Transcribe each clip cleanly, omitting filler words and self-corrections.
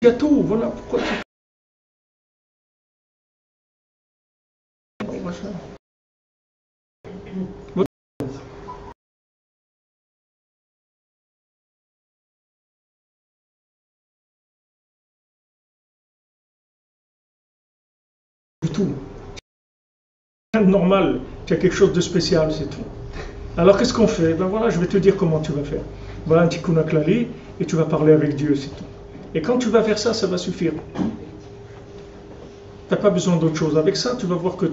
Il y a tout, voilà pourquoi tu... Du tout. Normal, tu as quelque chose de spécial, c'est tout. Alors qu'est-ce qu'on fait? Ben voilà, je vais te dire comment tu vas faire. Voilà un tikkun klali et tu vas parler avec Dieu, c'est tout. Et quand tu vas faire ça, ça va suffire. Tu n'as pas besoin d'autre chose. Avec ça, tu vas voir que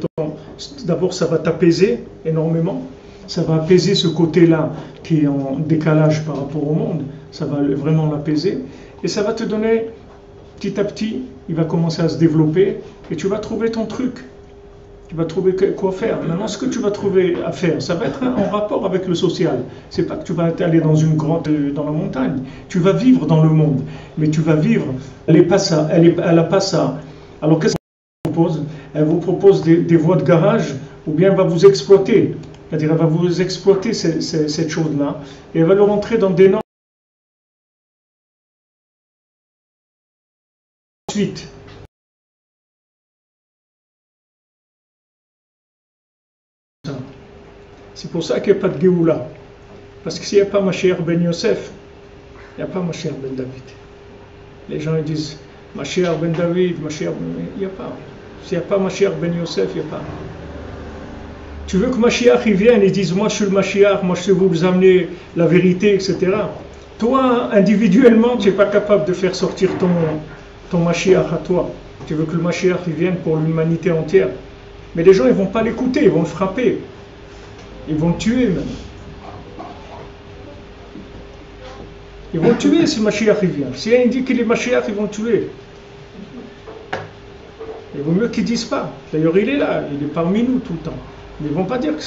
d'abord, ça va t'apaiser énormément. Ça va apaiser ce côté-là qui est en décalage par rapport au monde. Ça va vraiment l'apaiser. Et ça va te donner, petit à petit, il va commencer à se développer et tu vas trouver ton truc. Tu vas trouver quoi faire. Maintenant, ce que tu vas trouver à faire, ça va être en rapport avec le social. C'est pas que tu vas aller dans une grotte dans la montagne. Tu vas vivre dans le monde. Mais tu vas vivre, elle n'a pas ça. Elle a pas ça. Alors qu'est-ce qu'elle vous propose? Elle vous propose des voies de garage ou bien elle va vous exploiter. C'est-à-dire, elle va vous exploiter cette chose-là et elle va le rentrer dans des normes. Ensuite, c'est pour ça qu'il n'y a pas de Géoula. Parce que s'il n'y a pas Mashiach ben Yosef, il n'y a pas Mashiach ben David. Les gens ils disent Mashiach ben David, Mashiach ben... Il n'y a pas. S'il n'y a pas Mashiach ben Yosef, il n'y a pas. Tu veux que Mashiach il vienne et dise moi je suis le Mashiach, moi je sais vous amener la vérité, etc. Toi, individuellement, tu n'es pas capable de faire sortir ton Mashiach à toi. Tu veux que le Mashiach il vienne pour l'humanité entière. Mais les gens ils ne vont pas l'écouter, ils vont le frapper. Ils vont le tuer même. Ils vont le tuer si Mashiach il vient. Si un dit qu'il est Mashiach, ils vont le tuer. Il vaut mieux qu'ils ne disent pas. D'ailleurs, il est là, il est parmi nous tout le temps. Mais ils ne vont pas dire que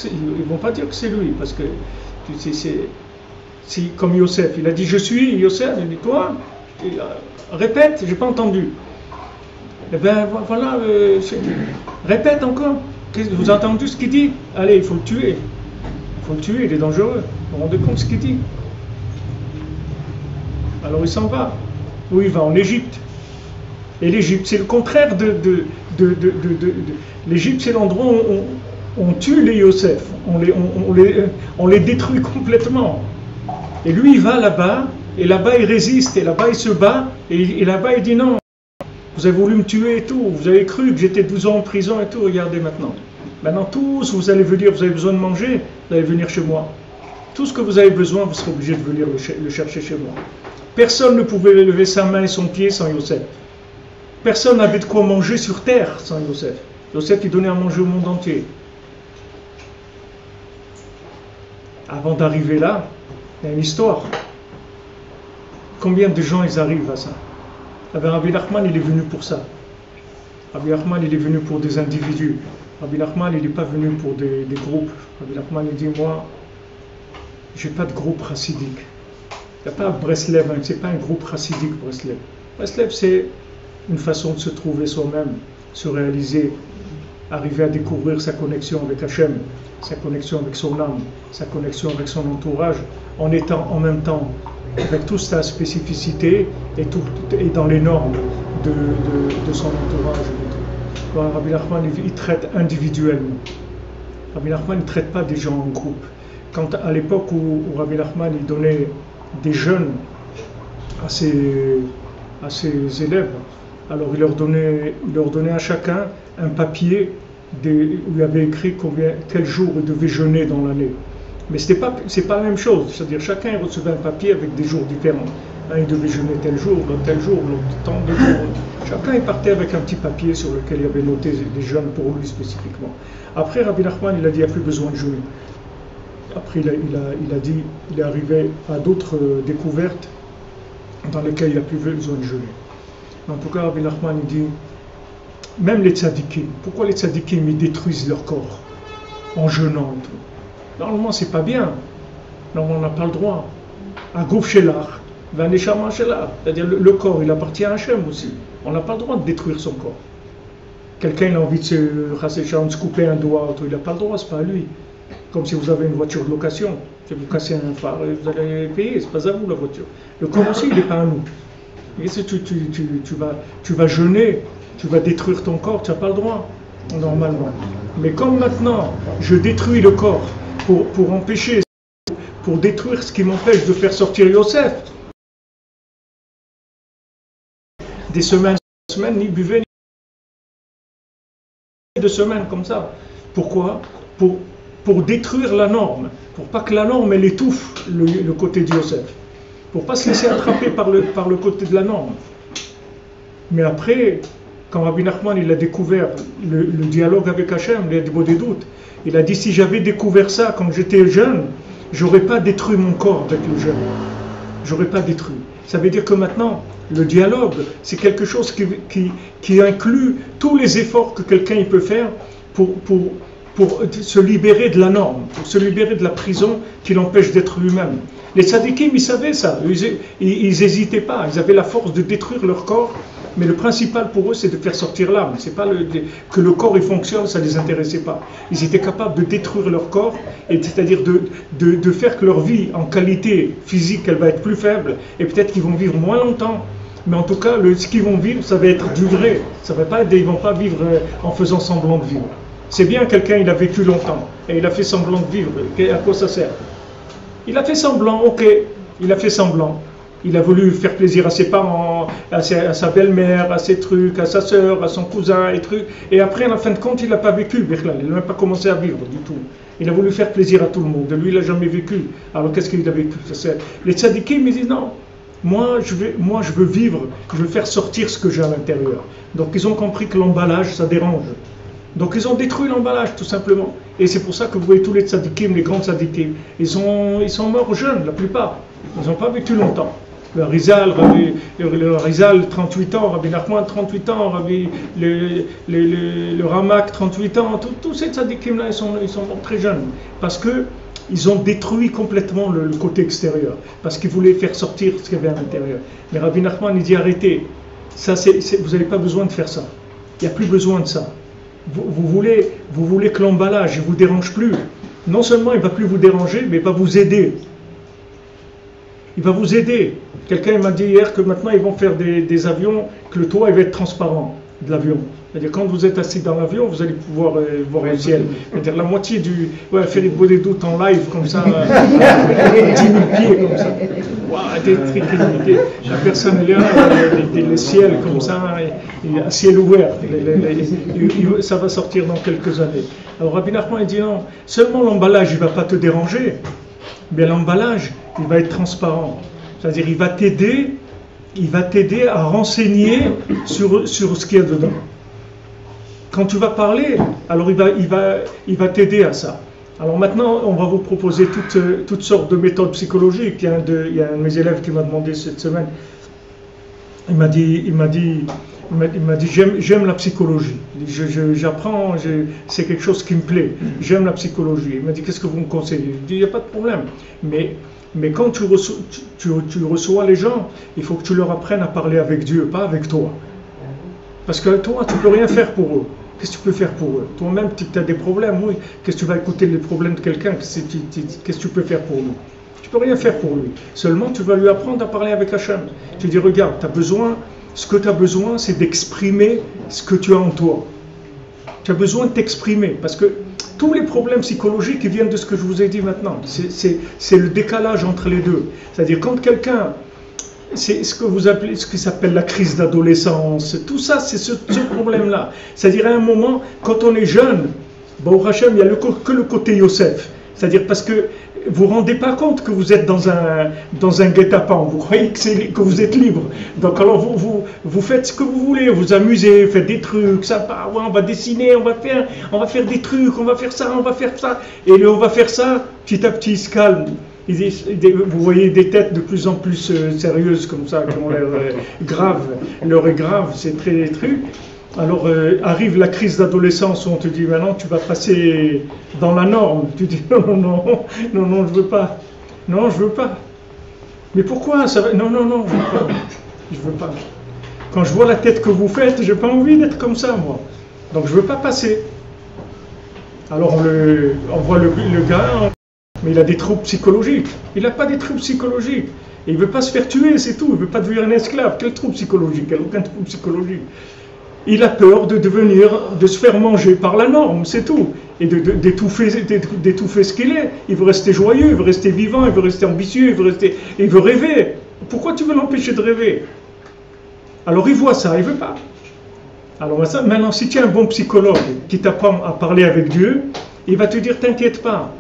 c'est lui. Parce que c'est comme Yosef. Il a dit je suis Yosef. Il dit toi, répète, j'ai pas entendu. Eh bien voilà, répète encore. Vous avez entendu ce qu'il dit? Allez, il faut le tuer. Il faut le tuer, il est dangereux. Vous vous rendez compte de ce qu'il dit? Alors il s'en va. Où il va? En Égypte. Et l'Égypte, c'est le contraire l'Égypte, c'est l'endroit où on tue les Yosef. On les détruit complètement. Et lui, il va là-bas, et là-bas, il résiste, et là-bas, il se bat, et là-bas, il dit non. Vous avez voulu me tuer et tout. Vous avez cru que j'étais 12 ans en prison et tout. Regardez maintenant. Maintenant, tous, vous allez venir, vous avez besoin de manger, vous allez venir chez moi. Tout ce que vous avez besoin, vous serez obligé de venir le chercher chez moi. Personne ne pouvait lever sa main et son pied sans Yosef. Personne n'avait de quoi manger sur terre sans Yosef. Yosef, il donnait à manger au monde entier. Avant d'arriver là, il y a une histoire. Combien de gens ils arrivent à ça? Rabbi Nachman, il est venu pour ça. Rabbi Nachman, il est venu pour des individus. Rabbi Nachman, il n'est pas venu pour des groupes. Rabbi Nachman, il dit, moi, je n'ai pas de groupe chassidique. Il n'y a pas Breslev, ce n'est pas un groupe chassidique, Breslev. Breslev, c'est une façon de se trouver soi-même, se réaliser, arriver à découvrir sa connexion avec Hachem, sa connexion avec son âme, sa connexion avec son entourage, en étant en même temps avec toute sa spécificité et dans les normes de son entourage. Alors, Rabbi Nachman, il traite individuellement. Rabbi Nachman ne traite pas des gens en groupe. Quand à l'époque où Rabbi Nachman il donnait des jeunes à ses élèves, alors il leur donnait à chacun un papier où il avait écrit quel jour il devait jeûner dans l'année. Mais c'est pas la même chose, c'est-à-dire chacun recevait un papier avec des jours différents. Un il devait jeûner tel jour, l'autre tant de jours. Chacun il partait avec un petit papier sur lequel il avait noté des jeûnes pour lui spécifiquement. Après Rabbi Nachman il a dit il n'y a plus besoin de jeûner. Après il a dit il est arrivé à d'autres découvertes dans lesquelles il n'y a plus besoin de jeûner. En tout cas Rabbi Nachman il dit même les tzadikim, pourquoi les tzadikim ils détruisent leur corps en jeûnant et tout? Normalement, c'est pas bien. Normalement, on n'a pas le droit. Un groupe shelach, un neshama shelach. C'est-à-dire, le corps, il appartient à Hachem aussi. On n'a pas le droit de détruire son corps. Quelqu'un il a envie de se couper un doigt, il n'a pas le droit, c'est pas à lui. Comme si vous avez une voiture de location. Si vous cassez un phare, vous allez payer, c'est pas à vous la voiture. Le corps aussi, il n'est pas à nous. Et si tu vas jeûner, tu vas détruire ton corps, tu n'as pas le droit, normalement. Mais comme maintenant, je détruis le corps pour empêcher, pour détruire ce qui m'empêche de faire sortir Yosef, des semaines, ni buvez, ni de semaines comme ça. Pourquoi? Pour détruire la norme, pour pas que la norme elle étouffe le côté de Yosef, pour pas se laisser attraper par le côté de la norme. Mais après, quand Rabbi Nachman il a découvert le dialogue avec Hachem, il a des doutes. Il a dit si j'avais découvert ça quand j'étais jeune, j'aurais pas détruit mon corps avec le jeûne. J'aurais pas détruit. Ça veut dire que maintenant, le dialogue, c'est quelque chose qui inclut tous les efforts que quelqu'un il peut faire pour se libérer de la norme, pour se libérer de la prison qui l'empêche d'être lui-même. Les tzadikim, ils savaient ça, ils n'hésitaient pas, ils avaient la force de détruire leur corps, mais le principal pour eux, c'est de faire sortir l'âme. C'est pas que le corps il fonctionne, ça ne les intéressait pas. Ils étaient capables de détruire leur corps, c'est-à-dire de faire que leur vie en qualité physique, elle va être plus faible, et peut-être qu'ils vont vivre moins longtemps. Mais en tout cas, ce qu'ils vont vivre, ça va être du vrai. Ça va pas être, ils ne vont pas vivre en faisant semblant de vivre. C'est bien quelqu'un, il a vécu longtemps, et il a fait semblant de vivre. À quoi ça sert? Il a fait semblant, ok, il a fait semblant. Il a voulu faire plaisir à ses parents, à sa belle-mère, à ses trucs, à sa sœur, à son cousin, et trucs. Et après, en fin de compte, il n'a pas vécu, Birklal. Il n'a même pas commencé à vivre du tout. Il a voulu faire plaisir à tout le monde. Lui, il n'a jamais vécu. Alors, qu'est-ce qu'il a vécu? Les tzadikim, ils disent non. Moi, je veux vivre, je veux faire sortir ce que j'ai à l'intérieur. Donc, ils ont compris que l'emballage, ça dérange. Donc, ils ont détruit l'emballage, tout simplement. Et c'est pour ça que vous voyez tous les tzadikim, les grands tzadikim, ils sont morts jeunes, la plupart. Ils n'ont pas vécu longtemps. Le Rizal, 38 ans, Rabbi Nachman, 38 ans, le Ramak, 38 ans, tous ces tzadikim-là, ils sont morts très jeunes. Parce qu'ils ont détruit complètement le côté extérieur. Parce qu'ils voulaient faire sortir ce qu'il y avait à l'intérieur. Mais Rabbi Nachman, il dit arrêtez, ça, vous n'avez pas besoin de faire ça. Il n'y a plus besoin de ça. Vous voulez que l'emballage ne vous dérange plus. Non seulement il ne va plus vous déranger, mais il va vous aider. Il va vous aider. Quelqu'un m'a dit hier que maintenant ils vont faire des avions, que le toit il va être transparent de l'avion. C'est-à-dire quand vous êtes assis dans l'avion, vous allez pouvoir voir le ciel. C'est-à-dire la moitié du... Ouais, faire des beaux doutes en live comme ça, 10 000 pieds comme ça. Wow, des trucs illimités. La personne est là, le ciel comme ça, un ciel ouvert. Ça va sortir dans quelques années. Alors Rabbi Nachman il dit non, seulement l'emballage il ne va pas te déranger, mais l'emballage il va être transparent. C'est-à-dire il va t'aider à renseigner sur ce qu'il y a dedans. Quand tu vas parler, alors il va t'aider à ça. Alors maintenant, on va vous proposer toutes sortes de méthodes psychologiques. Il y a un de mes élèves qui m'a demandé cette semaine, il m'a dit j'aime la psychologie. J'apprends, c'est quelque chose qui me plaît. J'aime la psychologie. Il m'a dit qu'est-ce que vous me conseillez? Je dis il n'y a pas de problème. Mais quand tu reçois les gens, il faut que tu leur apprennes à parler avec Dieu, pas avec toi. Parce que toi, tu ne peux rien faire pour eux. Qu'est-ce que tu peux faire pour eux? Toi-même, tu as des problèmes, oui. Qu'est-ce que tu vas écouter les problèmes de quelqu'un? Qu'est-ce que tu peux faire pour lui? Tu ne peux rien faire pour lui. Seulement, tu vas lui apprendre à parler avec Hachem. Tu dis, regarde, ce que tu as besoin, c'est d'exprimer ce que tu as en toi. Tu as besoin de t'exprimer. Parce que tous les problèmes psychologiques ils viennent de ce que je vous ai dit maintenant. C'est le décalage entre les deux. C'est-à-dire, quand quelqu'un... C'est ce que vous appelez, ce qui s'appelle la crise d'adolescence. Tout ça, c'est ce problème-là. C'est-à-dire, à un moment, quand on est jeune, au Hachem, il n'y a que le côté Yosef. C'est-à-dire parce que vous ne vous rendez pas compte que vous êtes dans un guet-apens. Vous croyez que vous êtes libre. Donc alors vous faites ce que vous voulez, vous amusez, faites des trucs, sympa, ouais, on va dessiner, on va faire des trucs, on va faire ça, on va faire ça. Et le on va faire ça, petit à petit, il se calme. Vous voyez des têtes de plus en plus sérieuses comme ça, qui ont l'air graves. L'heure est grave, c'est très truc. Alors arrive la crise d'adolescence où on te dit maintenant tu vas passer dans la norme. Tu dis non, je veux pas. Non, je veux pas. Mais pourquoi ça va... Non, je veux pas. Quand je vois la tête que vous faites, j'ai pas envie d'être comme ça moi. Donc je veux pas passer. Alors on voit le gars. Mais il a des troubles psychologiques. Il n'a pas des troubles psychologiques. Et il ne veut pas se faire tuer, c'est tout. Il ne veut pas devenir un esclave. Quel trouble psychologique? Quel aucun trouble psychologique. Il a peur de se faire manger par la norme, c'est tout. Et d'étouffer ce qu'il est. Il veut rester joyeux, il veut rester vivant, il veut rester ambitieux, il veut rêver. Pourquoi tu veux l'empêcher de rêver? Alors il voit ça, il ne veut pas. Alors maintenant, si tu es un bon psychologue qui t'apprend à parler avec Dieu, il va te dire, t'inquiète pas.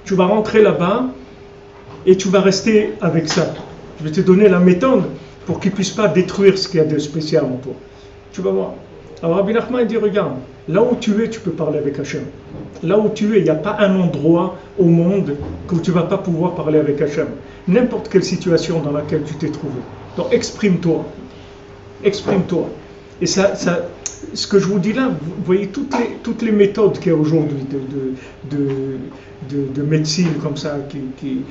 Tu vas rentrer là-bas et tu vas rester avec ça. Je vais te donner la méthode pour qu'il ne puisse pas détruire ce qu'il y a de spécial en toi. Tu vas voir. Alors Rabbi Nachman dit, regarde, là où tu es, tu peux parler avec Hachem. Là où tu es, il n'y a pas un endroit au monde où tu ne vas pas pouvoir parler avec Hachem. N'importe quelle situation dans laquelle tu t'es trouvé. Donc exprime-toi. Exprime-toi. Et ça, ce que je vous dis là, vous voyez toutes les méthodes qu'il y a aujourd'hui de médecine comme ça, qui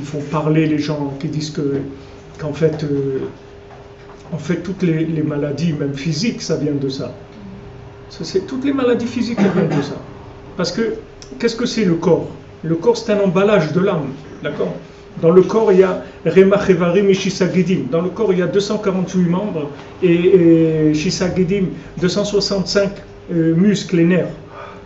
font parler les gens, qui disent qu'en fait, toutes les maladies, même physiques, ça vient de ça. Toutes les maladies physiques, ça vient de ça. Parce que, qu'est-ce que c'est le corps? Le corps, c'est un emballage de l'âme, d'accord? Dans le corps, il y a Remach Evarim et Shisagedim. Dans le corps, il y a 248 membres et Shisagedim, 265 muscles et nerfs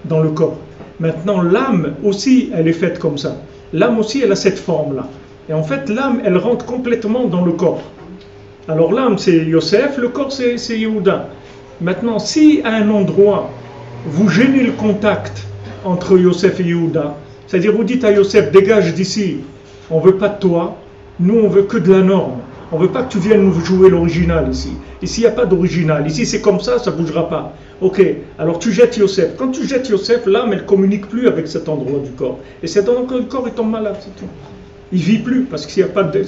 dans le corps. Maintenant, l'âme aussi, elle est faite comme ça. L'âme aussi, elle a cette forme-là. Et en fait, l'âme, elle rentre complètement dans le corps. Alors l'âme, c'est Yosef, le corps, c'est Yehuda. Maintenant, si à un endroit, vous gênez le contact entre Yosef et Yehuda, c'est-à-dire vous dites à Yosef, dégage d'ici, on ne veut pas de toi, nous on veut que de la norme. On ne veut pas que tu viennes nous jouer l'original ici. Ici, il n'y a pas d'original. Ici, c'est comme ça ne bougera pas. Ok, alors tu jettes Yosef. Quand tu jettes Yosef, l'âme, elle ne communique plus avec cet endroit du corps. Et cet endroit du corps, il tombe malade, c'est tout. Il ne vit plus, parce que s'il n'y a pas de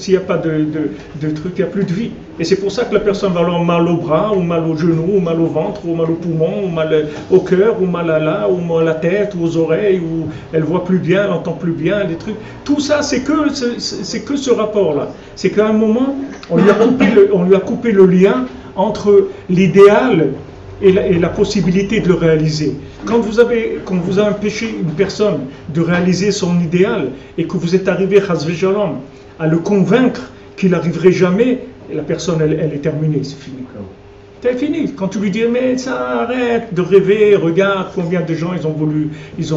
truc, il n'y a plus de vie. Et c'est pour ça que la personne va avoir mal au bras, ou mal au genou, ou mal au ventre, ou mal au poumon, ou mal au cœur, ou mal à la tête, ou aux oreilles, ou elle voit plus bien, elle entend plus bien, des trucs. Tout ça, c'est que ce rapport-là. C'est qu'à un moment, on lui a coupé le lien entre l'idéal et la possibilité de le réaliser. Quand vous avez empêché une personne de réaliser son idéal et que vous êtes arrivé, chas v'shalom, à le convaincre qu'il n'arriverait jamais, la personne, elle est terminée, c'est fini. C'est fini. Quand tu lui dis, mais ça arrête de rêver, regarde combien de gens ils ont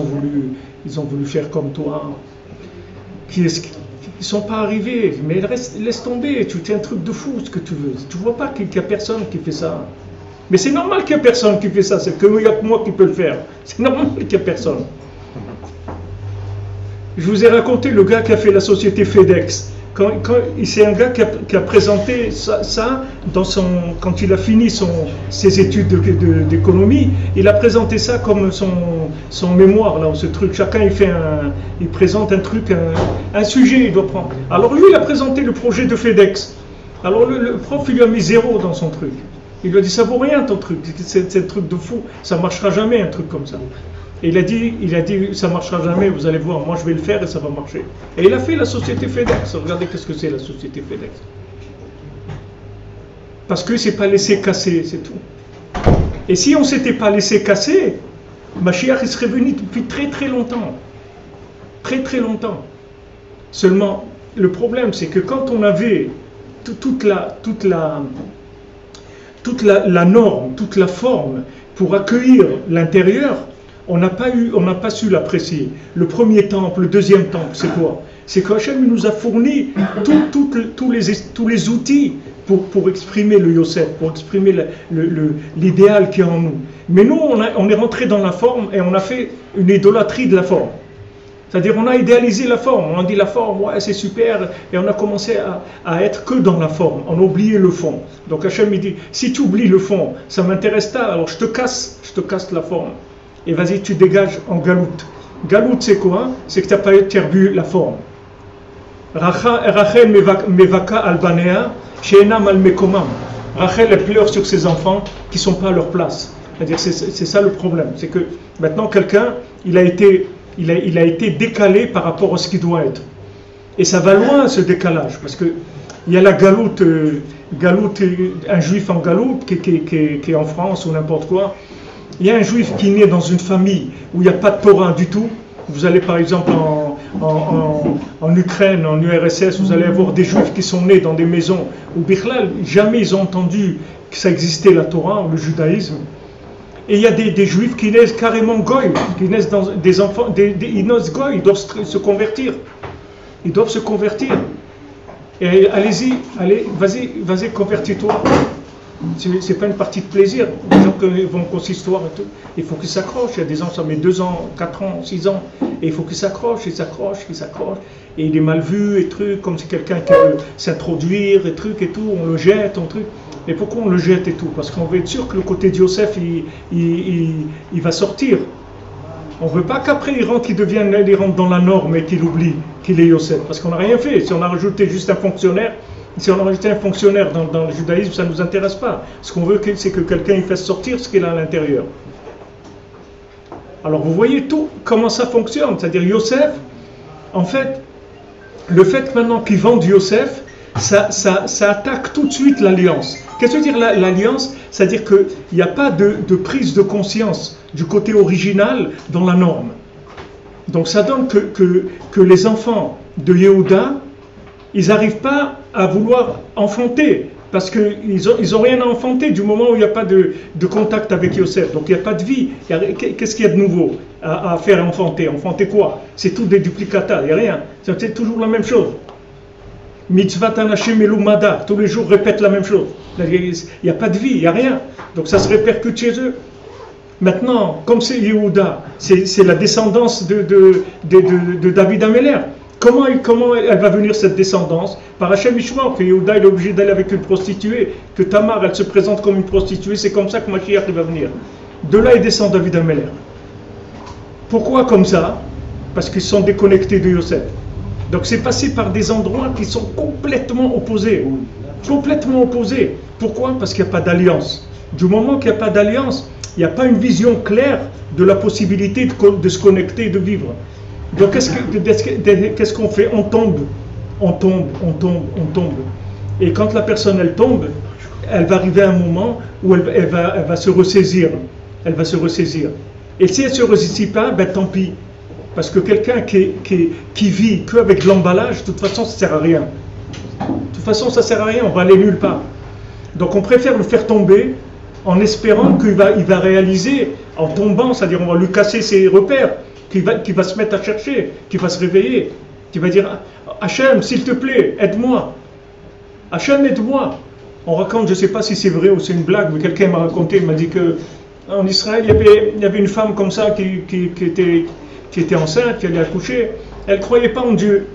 voulu faire comme toi. Ils ne sont pas arrivés, mais laisse tomber, tu fais un truc de fou, ce que tu veux. Tu ne vois pas qu'il n'y a personne qui fait ça. Mais c'est normal qu'il n'y a personne qui fait ça, c'est qu'il n'y a que moi qui peux le faire. C'est normal qu'il n'y a personne. Je vous ai raconté le gars qui a fait la société FedEx. C'est un gars qui a présenté ça quand il a fini ses études d'économie, il a présenté ça comme son mémoire, là, ce truc. Chacun il présente un truc, un sujet, il doit prendre. Alors lui, il a présenté le projet de FedEx. Alors le prof, il lui a mis 0 dans son truc. Il lui a dit, ça vaut rien ton truc, c'est un truc de fou, ça ne marchera jamais un truc comme ça. Et il a dit, ça ne marchera jamais, vous allez voir, moi je vais le faire et ça va marcher. Et il a fait la société FedEx. Regardez qu'est-ce que c'est la société FedEx. Parce qu'il ne s'est pas laissé casser, c'est tout. Et si on ne s'était pas laissé casser, Mashiach il serait venu depuis très très longtemps. Très très longtemps. Seulement, le problème c'est que quand on avait toute la norme, toute la forme pour accueillir l'intérieur, on n'a pas su l'apprécier. Le premier temple, le deuxième temple, c'est quoi? C'est qu'Hachem nous a fourni tous les outils pour exprimer le Yosef, pour exprimer l'idéal qui est en nous. Mais nous, on est rentré dans la forme et on a fait une idolâtrie de la forme. C'est-à-dire, on a idéalisé la forme, on a dit la forme, ouais, c'est super, et on a commencé à être que dans la forme, on a oublié le fond. Donc Hachem il dit, si tu oublies le fond, ça ne m'intéresse pas, alors je te casse la forme. Et vas-y, tu dégages en galoute. Galoute, c'est quoi? C'est que tu n'as pas perdu la forme. Rachel mevaka albanea, she'enam al mekomam. Rachel, elle pleure sur ses enfants qui ne sont pas à leur place. C'est-à-dire, c'est ça le problème. C'est que maintenant, quelqu'un, il a été décalé par rapport à ce qu'il doit être. Et ça va loin, ce décalage, parce qu'il y a la galoute, un juif en galoute qui est en France ou n'importe quoi. Il y a un juif qui est né dans une famille où il n'y a pas de Torah du tout. Vous allez par exemple en Ukraine, en URSS, vous allez avoir des juifs qui sont nés dans des maisons où Bichlal, jamais ils ont entendu que ça existait la Torah, le judaïsme. Et il y a des juifs qui naissent carrément goy, qui naissent dans des enfants, ils naissent goy, ils doivent se convertir. Ils doivent se convertir. Et allez-y, allez, vas-y, convertis-toi. C'est pas une partie de plaisir. Les gens qui vont au consistoire et tout, il faut qu'ils s'accrochent. Il y a des gens, ça met 2 ans, 4 ans, 6 ans, et il faut qu'ils s'accrochent, ils s'accrochent. Et il est mal vu et trucs, comme si quelqu'un qui veut s'introduire et trucs et tout, on le jette, on truc. Et pourquoi on le jette et tout? Parce qu'on veut être sûr que le côté de Yosef, il va sortir. On ne veut pas qu'après il rentre dans la norme et qu'il oublie qu'il est Yosef. Parce qu'on n'a rien fait. Si on a rajouté juste un fonctionnaire, dans le judaïsme, ça ne nous intéresse pas. Ce qu'on veut, c'est que quelqu'un il fasse sortir ce qu'il a à l'intérieur. Alors vous voyez tout, comment ça fonctionne. C'est-à-dire Yosef, en fait, le fait maintenant qu'ils vendent Yosef, ça attaque tout de suite l'alliance. Qu'est-ce que veut dire l'alliance? C'est-à-dire qu'il n'y a pas de prise de conscience du côté original dans la norme. Donc ça donne que les enfants de Yehuda, ils n'arrivent pas à vouloir enfanter, parce qu'ils n'ont rien à enfanter du moment où il n'y a pas de contact avec Yosef. Donc il n'y a pas de vie. Qu'est-ce qu'il y a de nouveau à faire enfanter? Enfanter quoi? C'est tout des duplicata, il n'y a rien. C'est toujours la même chose. Mitzvat Anashem Elumada, tous les jours répètent la même chose. Il n'y a pas de vie, il n'y a rien. Donc ça se répercute chez eux. Maintenant, comme c'est Yehuda, c'est la descendance de David Améler. Comment elle va venir cette descendance? Par Hachem Ishmael, que Yehuda est obligé d'aller avec une prostituée, que Tamar elle se présente comme une prostituée, c'est comme ça que Mashiach va venir. De là il descend David Améler. Pourquoi comme ça? Parce qu'ils sont déconnectés de Yosef. Donc c'est passé par des endroits qui sont complètement opposés. Complètement opposés. Pourquoi? Parce qu'il n'y a pas d'alliance. Du moment qu'il n'y a pas d'alliance, il n'y a pas une vision claire de la possibilité de se connecter et de vivre. Donc qu'est-ce qu'on fait? On tombe. Et quand la personne elle tombe, elle va arriver à un moment où elle va se ressaisir. Elle va se ressaisir. Et si elle ne se ressaisit pas, ben tant pis. Parce que quelqu'un qui vit qu'avec de l'emballage, de toute façon, ça ne sert à rien. De toute façon, ça ne sert à rien, on va aller nulle part. Donc on préfère le faire tomber en espérant qu'il va réaliser, en tombant, c'est-à-dire on va lui casser ses repères, qu'il va se mettre à chercher, qu'il va se réveiller, qu'il va dire « Hachem, s'il te plaît, aide-moi. Hachem, aide-moi. » On raconte, je ne sais pas si c'est vrai ou c'est une blague, mais quelqu'un m'a raconté, il m'a dit qu'en Israël, il y avait une femme comme ça qui était enceinte, qui allait accoucher, elle ne croyait pas en Dieu.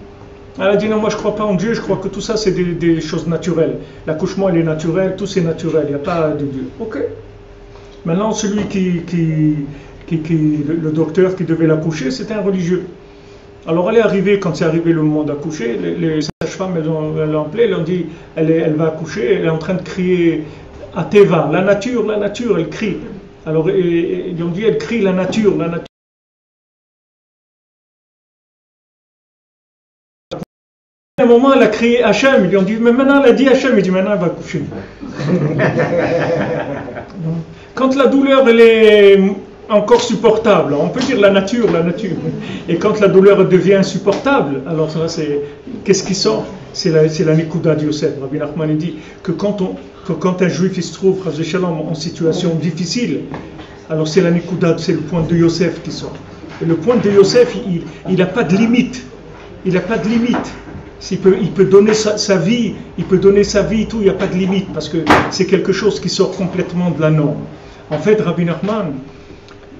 Elle a dit non, moi je ne crois pas en Dieu, je crois que tout ça c'est des choses naturelles. L'accouchement il est naturel, tout c'est naturel, il n'y a pas de Dieu. Ok. Maintenant celui le docteur qui devait l'accoucher, c'était un religieux. Alors elle est arrivée, quand c'est arrivé le moment d'accoucher, les sages-femmes elles l'ont appelée, elles ont dit elle va accoucher, elle est en train de crier à Teva, la nature, elle crie. Alors ils ont dit elle crie la nature. À un moment, elle a crié Hachem, ils lui ont dit, mais maintenant elle a dit Hachem, il dit maintenant elle va coucher. Quand la douleur elle est encore supportable, on peut dire la nature. Et quand la douleur devient insupportable, alors ça c'est, qu'est-ce qui sort? C'est la Nikuda de Yosef. Rabbi Nachman dit que quand un juif il se trouve en situation difficile, alors c'est la Nikuda, c'est le point de Yosef qui sort. Et le point de Yosef, il n'a pas de limite. Il n'a pas de limite. Il peut donner sa vie, tout, il n'y a pas de limite, parce que c'est quelque chose qui sort complètement de la norme. En fait, Rabbi Nachman,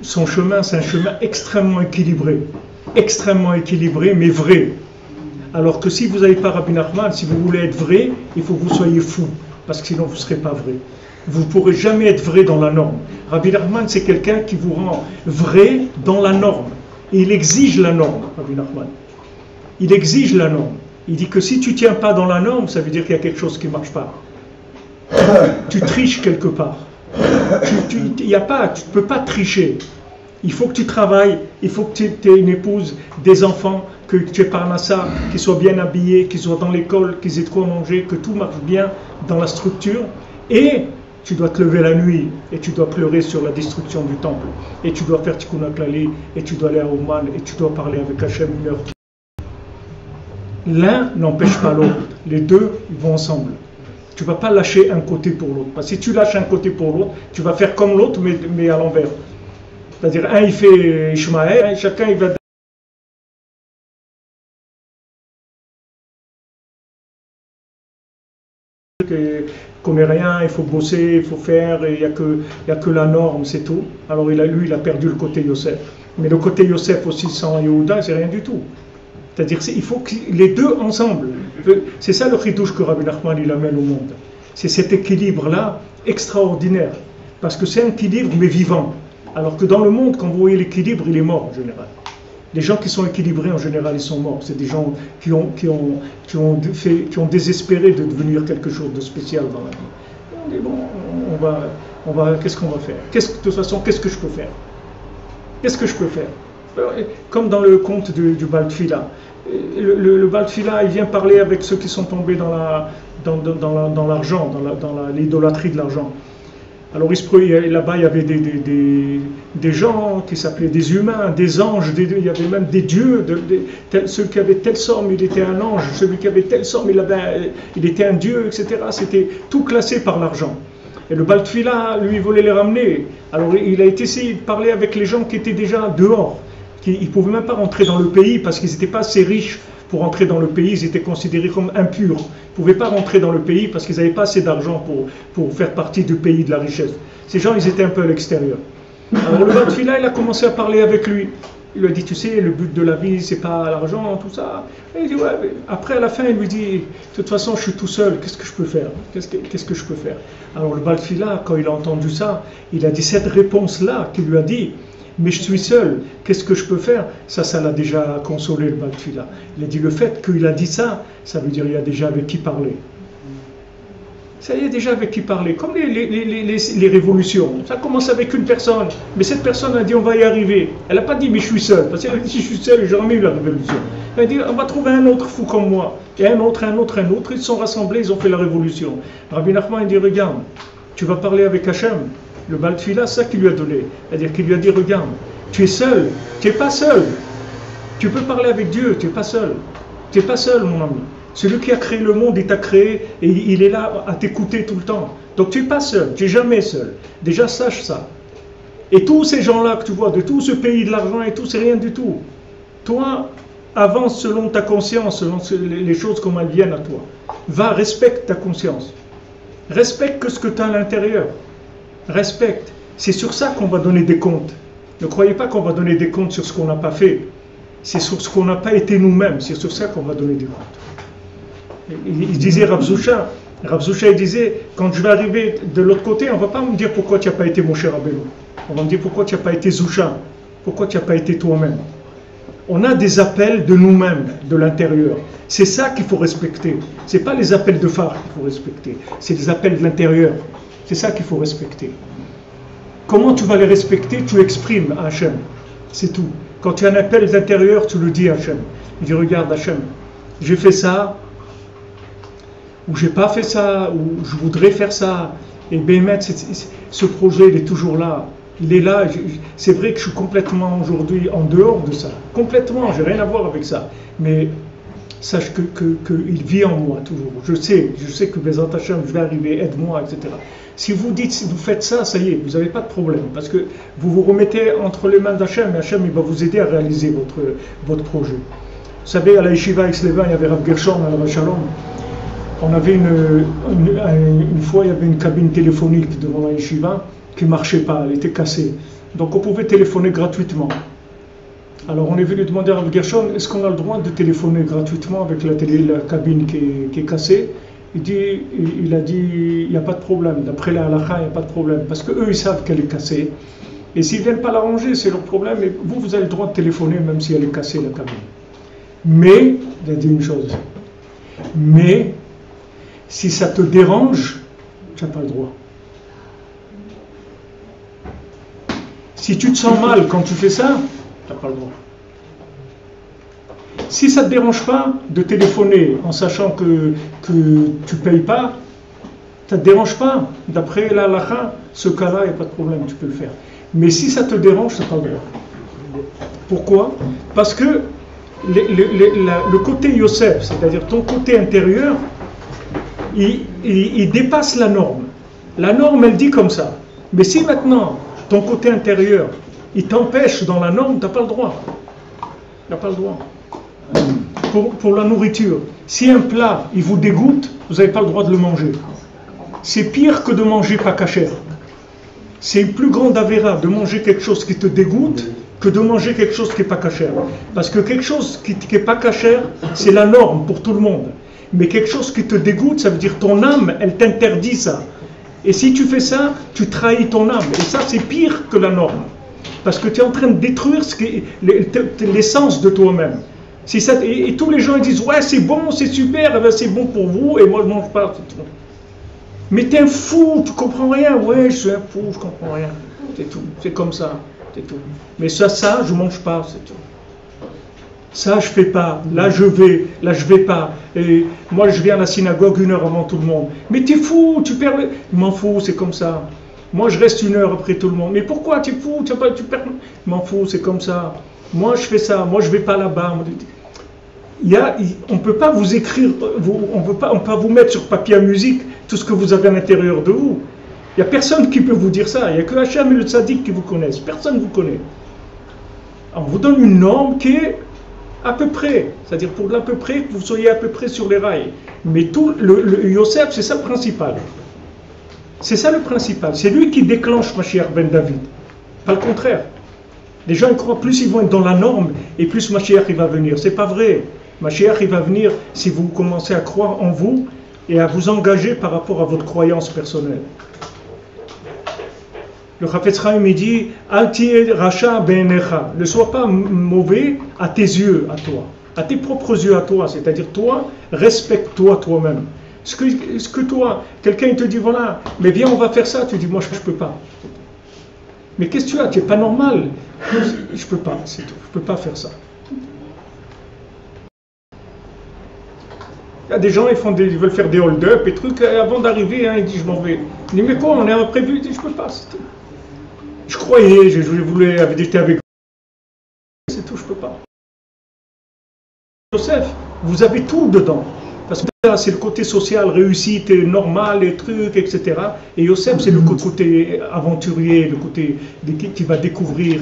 son chemin, c'est un chemin extrêmement équilibré, mais vrai. Alors que si vous n'avez pas Rabbi Nachman, si vous voulez être vrai, il faut que vous soyez fou, parce que sinon vous ne serez pas vrai. Vous ne pourrez jamais être vrai dans la norme. Rabbi Nachman, c'est quelqu'un qui vous rend vrai dans la norme. Et il exige la norme, Rabbi Nachman. Il exige la norme. Il dit que si tu ne tiens pas dans la norme, ça veut dire qu'il y a quelque chose qui ne marche pas. Tu triches quelque part. Tu ne peux pas tricher. Il faut que tu travailles, il faut que tu aies une épouse, des enfants, que tu aies parnassa, qu'ils soient bien habillés, qu'ils soient dans l'école, qu'ils aient de quoi manger, que tout marche bien dans la structure. Et tu dois te lever la nuit et tu dois pleurer sur la destruction du temple. Et tu dois faire Tikkun HaKlali et tu dois aller à Ouman et tu dois parler avec Hachem une heure. L'un n'empêche pas l'autre. Les deux ils vont ensemble. Tu ne vas pas lâcher un côté pour l'autre. Parce que si tu lâches un côté pour l'autre, tu vas faire comme l'autre, mais à l'envers. C'est-à-dire, un il fait Ishmaël, chacun il va connaît rien, il faut bosser, il faut faire, il n'y a que la norme, c'est tout. Alors lui, il a perdu le côté Yosef. Mais le côté Yosef aussi sans Yehuda, c'est rien du tout. C'est-à-dire il faut que les deux ensemble. C'est ça le chidouche que Rabbi Nachman il amène au monde. C'est cet équilibre-là extraordinaire. Parce que c'est un équilibre mais vivant. Alors que dans le monde, quand vous voyez l'équilibre, il est mort en général. Les gens qui sont équilibrés en général, ils sont morts. C'est des gens qui ont désespéré de devenir quelque chose de spécial dans la vie. On dit bon, qu'est-ce qu'on va faire? De toute façon, qu'est-ce que je peux faire? Qu'est-ce que je peux faire? Comme dans le conte du Baltfila. Le Baltfila, il vient parler avec ceux qui sont tombés dans l'argent, dans l'idolâtrie de l'argent. Alors là-bas, il y avait des gens qui s'appelaient des humains, des anges, il y avait même des dieux. Ceux qui avaient telle somme, il était un ange. Celui qui avait telle somme, il était un dieu, etc. C'était tout classé par l'argent. Et le Baltfila, lui, voulait les ramener. Alors il a essayé de parler avec les gens qui étaient déjà dehors. Ils ne pouvaient même pas rentrer dans le pays parce qu'ils n'étaient pas assez riches pour entrer dans le pays, ils étaient considérés comme impurs. Ils ne pouvaient pas rentrer dans le pays parce qu'ils n'avaient pas assez d'argent pour faire partie du pays de la richesse. Ces gens, ils étaient un peu à l'extérieur. Alors le Baltfila, il a commencé à parler avec lui. Il lui a dit, tu sais, le but de la vie, c'est pas l'argent, tout ça. Et il dit, ouais. Mais après, à la fin, il lui dit, de toute façon, je suis tout seul, qu'est-ce que je peux faire? Qu'est-ce que je peux faire? Alors le Baltfila, quand il a entendu ça, il a dit cette réponse-là qu'il lui a dit, mais je suis seul, qu'est-ce que je peux faire? Ça l'a déjà consolé le Baltfila. Il a dit le fait qu'il a dit ça, ça veut dire qu'il y a déjà avec qui parler. Ça y est déjà avec qui parler. Comme les révolutions. Ça commence avec une personne. Mais cette personne a dit on va y arriver. Elle n'a pas dit mais je suis seul. Parce qu'elle a dit si je suis seul, j'aurais jamais eu la révolution. Elle a dit on va trouver un autre fou comme moi. Et un autre. Ils se sont rassemblés, ils ont fait la révolution. Rabbi Nachman dit regarde, tu vas parler avec Hachem. Le Baltfila, c'est ça qu'il lui a donné. C'est-à-dire qu'il lui a dit, regarde, tu es seul, tu n'es pas seul. Tu peux parler avec Dieu, tu n'es pas seul. Tu n'es pas seul, mon ami. Celui qui a créé le monde, il t'a créé et il est là à t'écouter tout le temps. Donc tu n'es pas seul, tu n'es jamais seul. Déjà, sache ça. Et tous ces gens-là que tu vois, de tout ce pays de l'argent et tout, c'est rien du tout. Toi, avance selon ta conscience, selon les choses comme elles viennent à toi. Va, respecte ta conscience. Respecte que ce que tu as à l'intérieur. Respecte. C'est sur ça qu'on va donner des comptes. Ne croyez pas qu'on va donner des comptes sur ce qu'on n'a pas fait. C'est sur ce qu'on n'a pas été nous-mêmes. C'est sur ça qu'on va donner des comptes. Il disait Rav Zusha, il disait, quand je vais arriver de l'autre côté, on ne va pas me dire pourquoi tu n'as pas été mon cher Abelou. On va me dire pourquoi tu n'as pas été Zusha. Pourquoi tu n'as pas été toi-même. On a des appels de nous-mêmes, de l'intérieur. C'est ça qu'il faut respecter. Ce n'est pas les appels de phare qu'il faut respecter. C'est les appels de l'intérieur. C'est ça qu'il faut respecter. Comment tu vas les respecter? Tu exprimes à Hachem. C'est tout. Quand tu as un appel d'intérieur, tu le dis à Hachem. Tu dis, regarde Hachem, j'ai fait ça, ou j'ai pas fait ça, ou je voudrais faire ça. Et Bémet, ce projet, il est toujours là. Il est là. C'est vrai que je suis complètement aujourd'hui en dehors de ça. Complètement, j'ai rien à voir avec ça. Mais sache qu'il vit en moi toujours. Je sais que Bezrat Hachem, je vais arriver, aide-moi, etc. Si vous dites, si vous faites ça, ça y est, vous n'avez pas de problème. Parce que vous vous remettez entre les mains d'Hachem, et Hachem, il va vous aider à réaliser votre projet. Vous savez, à la Yeshiva Aix-les-Bains, il y avait Rav Gershon, à la Shalom. On avait une fois, il y avait une cabine téléphonique devant la Yeshiva qui ne marchait pas, elle était cassée. Donc on pouvait téléphoner gratuitement. Alors on est venu demander à Rav Gershon, est-ce qu'on a le droit de téléphoner gratuitement avec la cabine qui est cassée? Il a dit, il n'y a pas de problème. D'après la halakha, il n'y a pas de problème. Parce qu'eux, ils savent qu'elle est cassée. Et s'ils ne viennent pas l'arranger, c'est leur problème. Et vous avez le droit de téléphoner même si elle est cassée, la cabine. Mais, il a dit une chose. Mais, si ça te dérange, tu n'as pas le droit. Si tu te sens mal quand tu fais ça, tu n'as pas le droit. Si ça ne te dérange pas de téléphoner en sachant que tu ne payes pas, ça ne te dérange pas. D'après la halakha, ce cas-là, il n'y a pas de problème, tu peux le faire. Mais si ça te dérange, tu n'as pas le droit. Pourquoi? Parce que le côté Yosef, c'est-à-dire ton côté intérieur, il dépasse la norme. La norme, elle dit comme ça. Mais si maintenant, ton côté intérieur, il t'empêche dans la norme, tu n'as pas le droit. Tu n'as pas le droit. Pour la nourriture, si un plat, il vous dégoûte, vous n'avez pas le droit de le manger. C'est pire que de manger pas cachère. C'est une plus grande avéra de manger quelque chose qui te dégoûte que de manger quelque chose qui n'est pas cachère. Parce que quelque chose qui n'est pas cachère, c'est la norme pour tout le monde. Mais quelque chose qui te dégoûte, ça veut dire ton âme, elle t'interdit ça. Et si tu fais ça, tu trahis ton âme. Et ça, c'est pire que la norme. Parce que tu es en train de détruire l'essence de toi-même. Et tous les gens ils disent, ouais, c'est bon, c'est super, c'est bon pour vous, et moi je ne mange pas. Mais t'es un fou, tu comprends rien. Ouais, je suis un fou, je comprends rien. C'est tout, c'est comme ça, c'est tout. Mais ça, je mange pas, c'est tout. Ça, je fais pas. Là, je vais pas. Et moi, je viens à la synagogue 1 heure avant tout le monde. Mais t'es fou, tu perds le... Je m'en fous, c'est comme ça. Moi, je reste 1 heure après tout le monde. Mais pourquoi t'es fou, tu perds... Je m'en fous, c'est comme ça. Moi, je fais ça. Moi, je vais pas là-bas. On ne peut pas vous écrire, on peut pas vous mettre sur papier à musique tout ce que vous avez à l'intérieur de vous. Il n'y a personne qui peut vous dire ça. Il n'y a que Hachem et le Tzaddik qui vous connaissent. Personne ne vous connaît. On vous donne une norme qui est à peu près, c'est-à-dire pour l'à peu près, que vous soyez à peu près sur les rails. Mais tout le Yosef, c'est ça le principal. C'est ça le principal. C'est lui qui déclenche Mashiach ben David. Pas le contraire. Les gens ils croient plus ils vont être dans la norme et plus Mashiach il va venir. C'est pas vrai. Mashiach il va venir si vous commencez à croire en vous et à vous engager par rapport à votre croyance personnelle. Le Chafetz Chaim il dit Al ti'e racha be'enecha, ne sois pas mauvais à tes yeux, à toi, à tes propres yeux à toi, c'est-à-dire toi, respecte-toi toi-même. Ce que toi, quelqu'un te dit voilà, mais viens on va faire ça, tu dis moi je peux pas. Mais qu'est-ce que tu as? Tu n'es pas normal. Je peux pas, c'est tout. Je peux pas faire ça. Il y a des gens, ils veulent faire des hold-up et trucs, avant d'arriver, ils disent je m'en vais. Je dis mais quoi, on est prévu? Je dis je peux pas, c'est tout. Je croyais, je voulais j'étais avec vous. C'est tout, je peux pas. Joseph, vous avez tout dedans. Parce que là, c'est le côté social, réussite, normal, les trucs, etc. Et Yosef, c'est le côté aventurier, le côté qui va découvrir,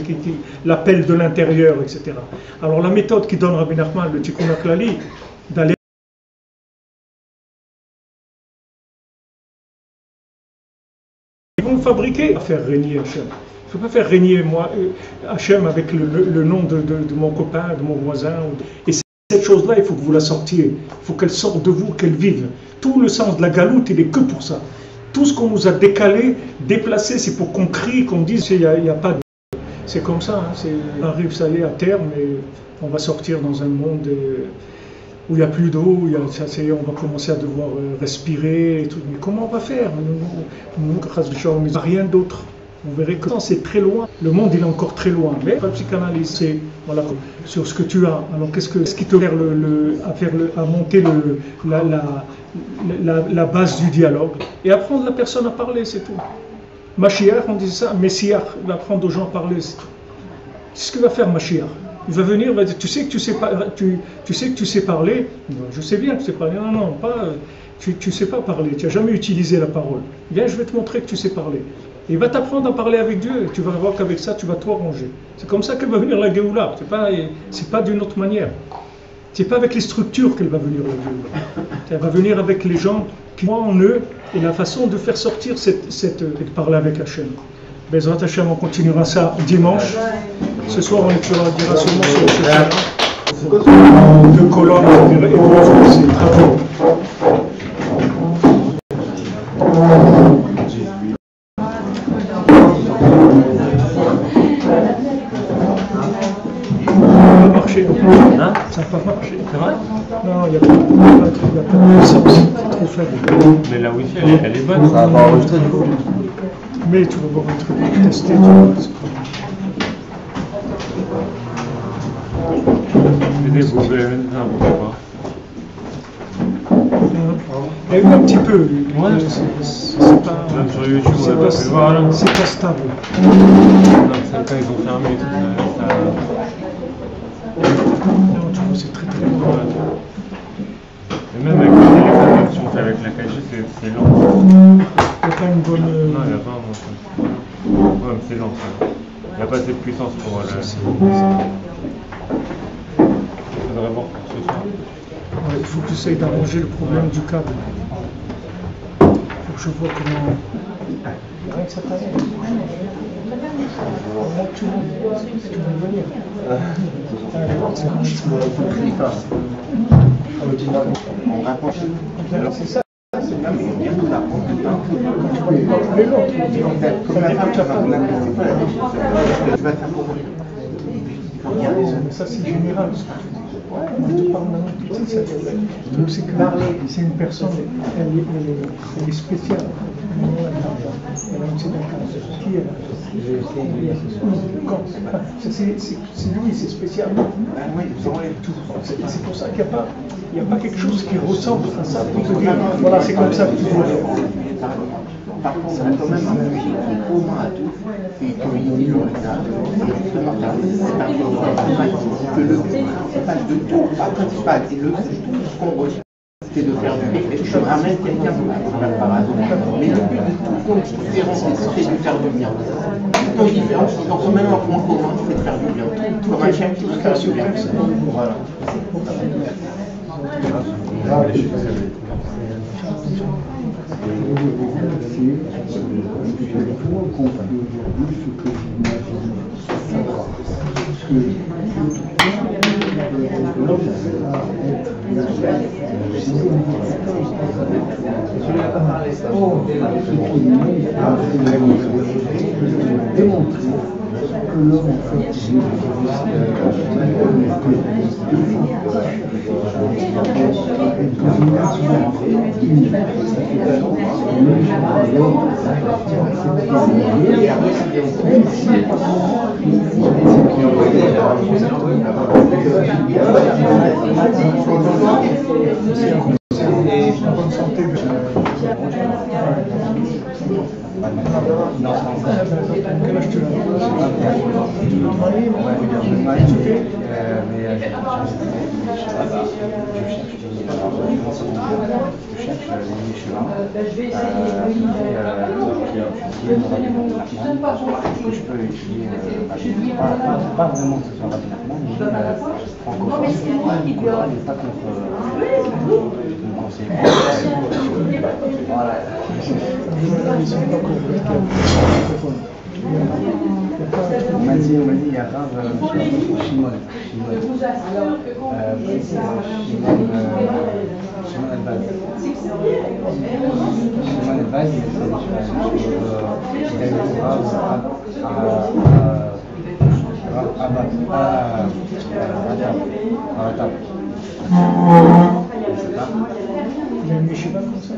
l'appel de l'intérieur, etc. Alors la méthode qui donne Rabbi Nachman, le Tikkun HaKlali, d'aller ils vont fabriquer à faire régner Hachem. Je ne peux pas faire régner moi Hachem avec le nom de mon copain, de mon voisin. Et cette chose-là, il faut que vous la sortiez. Il faut qu'elle sorte de vous, qu'elle vive. Tout le sens de la galoute, il est que pour ça. Tout ce qu'on nous a décalé, déplacé, c'est pour qu'on crie, qu'on dise il n'y a pas de... C'est comme ça. On arrive, ça y est, à terme, et on va sortir dans un monde où il n'y a plus d'eau, on va commencer à devoir respirer. Et tout. Mais comment on va faire? Nous, on n'a rien d'autre. Vous verrez que c'est très loin. Le monde, il est encore très loin. Mais la psychanalyse, c'est voilà, sur ce que tu as. Alors, qu'est-ce qui te sert à monter la base du dialogue et apprendre la personne à parler, c'est tout. Mashiach, on dit ça. Messiah, il va apprendre aux gens à parler, c'est tout. C'est ce qu'il va faire, Mashiach. Il va venir, il va dire, tu sais que tu sais parler. Je sais bien que tu sais parler. Non, pas. Tu sais pas parler. Tu n'as jamais utilisé la parole. Viens, je vais te montrer que tu sais parler. Il va t'apprendre à parler avec Dieu et tu vas voir qu'avec ça, tu vas tout arranger. C'est comme ça qu'elle va venir la Géoula. C'est pas d'une autre manière. C'est pas avec les structures qu'elle va venir la Géoula. Elle va venir avec les gens qui croient en eux et la façon de faire sortir de parler avec Hachem. Bezrat Hachem, on continuera ça dimanche. Ce soir, on dira seulement sur le Shofar. 2 colonnes et 3 français. Bravo. Ça n'a pas marché. C'est vrai? Non, il n'y a pas de puissance, c'est trop faible. Mais la Wi-Fi, elle est bonne. Ça va pas enregistrer du coup. Mais tu vas voir un truc, tester, tu vois. Vous pouvez mettre un peu pas. Il y a eu un petit peu. Ouais, c'est pas. Même sur YouTube, on n'a pas pu voir là. C'est pas stable. Non, c'est quand ils ont fermé et tout ça. Non, tu vois, c'est très très long. Et même avec le téléphone, si on fait avec la 4G, c'est lent. Il n'y a pas une bonne. Non, il n'y a pas un bon sens. Ouais, mais c'est lent ça. Il n'y a pas assez de puissance pour le. Il faudrait voir pour ce soir. Ouais, il faut que j'essaye d'arranger le problème du câble. Il faut que je vois comment. Rien que ça t'arrive. Tu veux venir. C'est ça. Mais ça c'est général. Moi, je te parle maintenant de toute cette. Donc c'est que c'est une personne, elle est spéciale. Elle a une sédentaire. Qui est là? C'est lui, c'est spécial. C'est pour ça qu'il n'y a pas quelque chose qui ressemble à ça pour te dire, voilà, c'est comme ça que tu dois faire. Par contre, il y a quand même un sujet qui est commun à tous, et qu'il que le principal de tout, pas principal, et le tout ce qu'on recherche, c'est de faire du bien. Et je ramène quelqu'un pour faire par hasard. Mais le but de tout compte différent, c'est de faire du bien. Tout compte différent, ils ont quand même un point commun, c'est de faire du bien. Comme un chien qui veut faire du bien. Voilà. Je peux étudier, pas vraiment que ce soit rapidement, mais francophone, Nicolas n'est pas contre le conseil. Voilà. On m'a dit, il y a grave Shimon Elbaz. Shimon Elbaz, il a eu Il y a une yeshiva comme ça?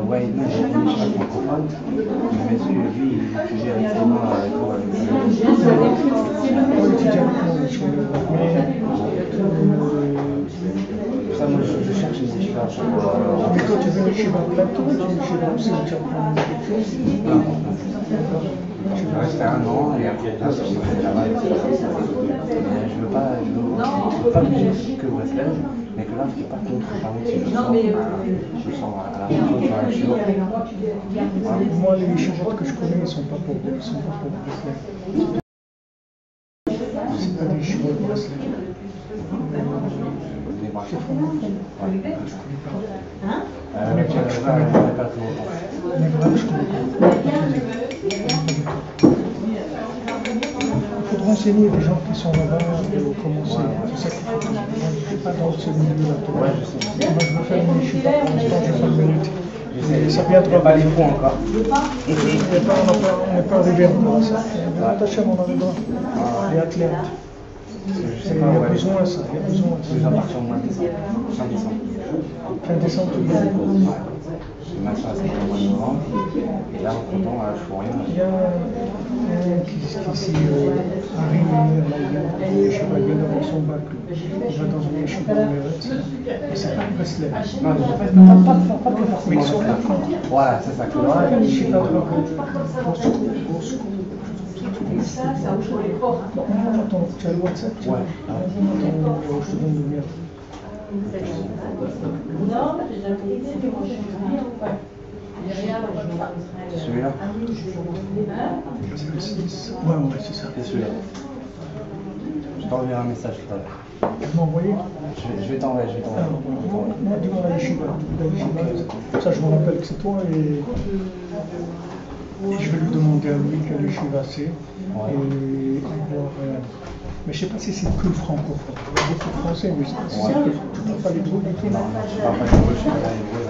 Ouais, non, il y a une yeshiva francophone, mais lui, il étudie avec ses mains avec moi. Ça, moi, je cherche une yeshiva. Mais toi, tu veux une yeshiva plein temps, tu veux une yeshiva aussi où tu apprends quelque chose? Non. Je vais rester un an et après là, je fais le travail. Je veux pas dire que Breslev, mais que là, je ne suis pas contre. Par contre, si je sens à la fin, je suis Moi, les yeshivot que je connais, ils ne sont pas pour Breslev. C'est pas des yeshivot de Breslev. C'est francophone. Je connais pas. Les Braques, je connais pas. Les Braques, je connais pas. Il faut renseigner les gens qui sont là-bas et commencer. C'est ça qu'il faut. Moi, je ne suis pas dans ce milieu-là. Moi, je veux faire une yeshiva. Pour l'instant, j'ai pas de mérite. Ça viendra pas les fonds encore. On n'est pas arrivé encore à ça. Attention, on arrivera. Les athlètes. Il y a besoin de ça. Il y a besoin de ça. Je vais partir au mois de décembre. Fin décembre. Fin décembre, tu viens. Le match c'est au mois de novembre. Et là, en temps, je fais rien. Il y a un qui s'y arrive à venir, je sais pas, il vient d'avoir son bac. Il va dans une yeshiva de Meretz. Mais c'est pas Breslev. Non, je ne pas de faire. Mais ils sont là. Voilà, c'est ça. Voilà, une yeshiva de Rosko. ça ouvre les portes. Attends, tu as le WhatsApp? Ouais. Je te donne le mien. Non, j'ai jamais été, mais moi, C'est celui-là? Ouais, c'est ça. C'est celui-là. Je t'enverrai un message tout à l'heure. Tu m'as envoyé? Je vais t'envoyer, Moi, dis-moi la yeshiva. Ça, je me rappelle que c'est toi et je vais lui demander à lui quelle yeshiva c'est. Ouais. Et alors, mais je ne sais pas si c'est que le francophone. Il y a beaucoup de français, mais c'est que tu ne parles pas les gros du tout. Non, je parle pas de gauche, je parle pas les gros.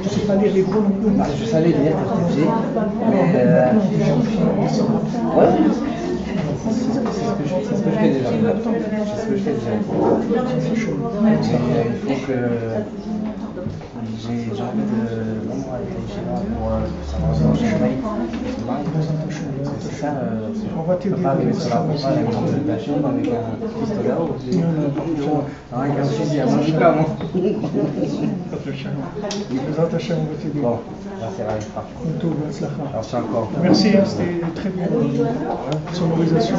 Tu ne sais pas lire les gros non plus. Ah, je savais lire, j'ai. Ouais. C'est ce que je fais déjà. C'est ce que je fais déjà. Il faut que j'ai envie de vraiment aller chez moi pour savoir c'est ça. On va t'aider. Je peux pas arriver sur la pompe avec la chambre avec un pistolet ou avec un fusil à main du cas, moi. Bon, merci Raïfa. Alors, c'est encore. Merci, c'était très bien. Sonorisation,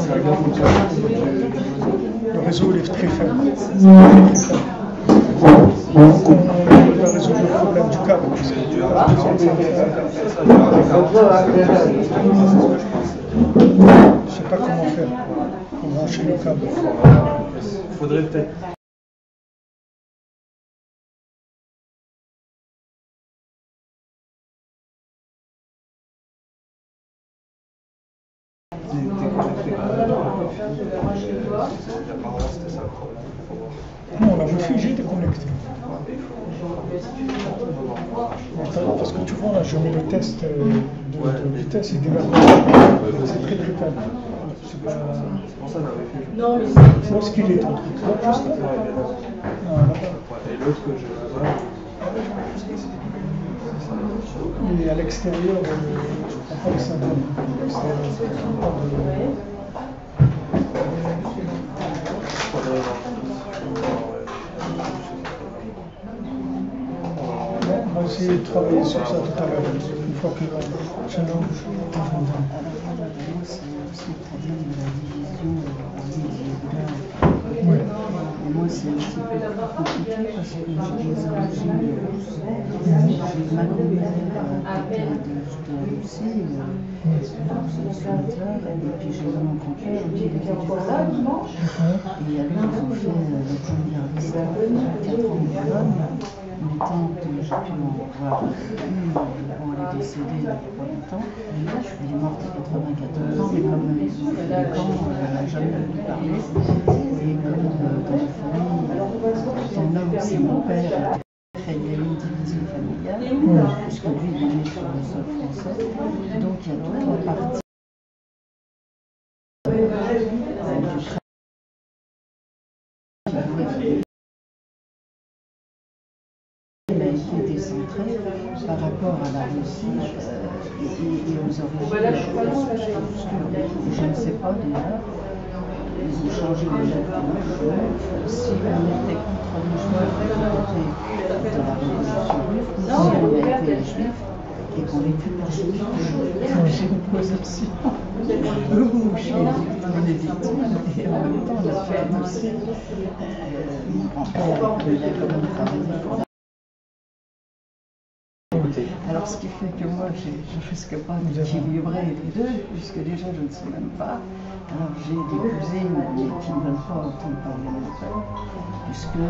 le réseau est très faible. On va résoudre le problème du câble. Je ne sais pas comment faire pour brancher le câble. Il faudrait peut-être. Non, la Wi-Fi, j'ai déconnecté. Parce que tu vois, là, je mets le test de vitesse et déjà, c'est très très faible. Non, mais Où est-ce qu'il est ton truc? Là, juste là. Et l'autre que j'ai là-bas. Et à l'extérieur, je comprends pas que ça donne. On va essayer de travailler sur ça tout à l'heure, une fois que Shalom. C'est le problème de la division Oui. et moi, c'est un petit peu plus compliqué parce que j'ai des origines russes. J'ai ma grand-mère qui était de Russie, Slavière, et puis j'ai mon grand-père qui était d'Ukraine. Et alors, ils ont fait la première liste 4 ans en Pologne. Les tantes, j'ai pu en voir une, bon, elle est décédée il n'y a pas longtemps. Elle est morte à 94 ans, mais comme ils ont fait les camps, elle n'a jamais voulu parler. Et comme dans la famille, dans là où c'est mon père, il y a eu une division familiale, puisque lui, il est né sur le sol français. Donc il y a toute la partie elle a été décentrée par rapport à la Russie et aux origines je ne sais pas déjà. Ils ont changé les lettres. Si on était contre les juifs de la révolution russe, si on était juif et qu'on n'était pas juif, j'ai une position où je suis une victime et en même temps on a fait un dossier. Mon grand-père, il a quand même travaillé pour la. Alors ce qui fait que moi je ne risque pas d'équilibrer les deux, puisque déjà je ne sais même pas. Alors j'ai des cousines mais qui ne veulent pas entendre parler de mon père, puisque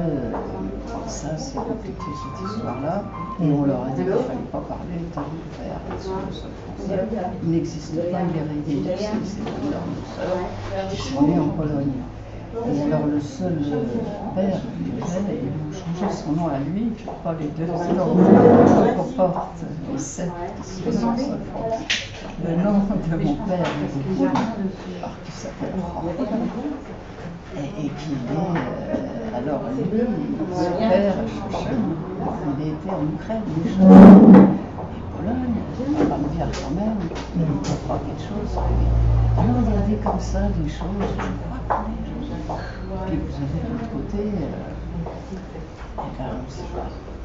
ça c'est compliqué cette histoire-là, et on leur a dit qu'il ne fallait pas parler de mon père sur le sol français. Il n'existe pas, il est rayé ici, c'est une énorme sœur. Je suis née en Pologne. Et alors le seul père que j'ai, ils ont changé son nom à lui, pas les deux noms, pour porte les 7 qui sont sur sol français. Le nom de mon père, qui s'appelle Franck, et qui est, alors lui, son père, il était en Ukraine, et Pologne, on va me dire quand même, il faut pas quelque chose. Alors il y avait comme ça des choses, je crois. Puis vous avez de l'autre côté,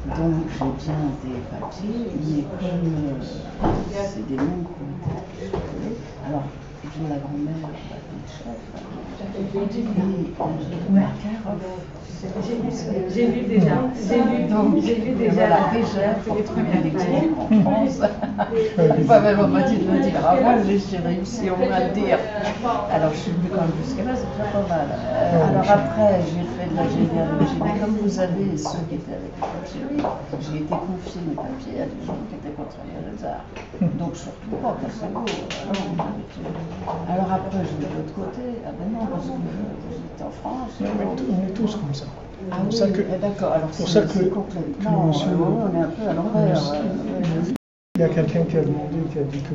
donc j'ai bien des papiers, mais comme c'est des noms qui ont été calculés, alors et puis la grand-mère, le chef, et Makarov. J'ai lu déjà. J'ai lu déjà. Voilà, déjà, pour les premières lectures en France. Pas même on m'a dit de le dire avant, mais j'ai réussi au moins à le dire. Alors je suis venue quand même jusqu'à là, c'est déjà pas mal. Alors après, j'ai fait de la généalogie, mais comme vous savez, ceux qui étaient avec l'Algérie, j'ai été confié mes papiers à des gens qui étaient contrariés au tsar. Donc surtout pas, parce que alors après, je vais de l'autre côté. Ah ben non, parce que j'étais en France. Non, mais on est tous comme ça. Ah pour oui, ça que, d'accord. Alors pour ça c'est que complètement. monsieur, On est un peu à l'envers. il y a quelqu'un qui a demandé, qui a dit que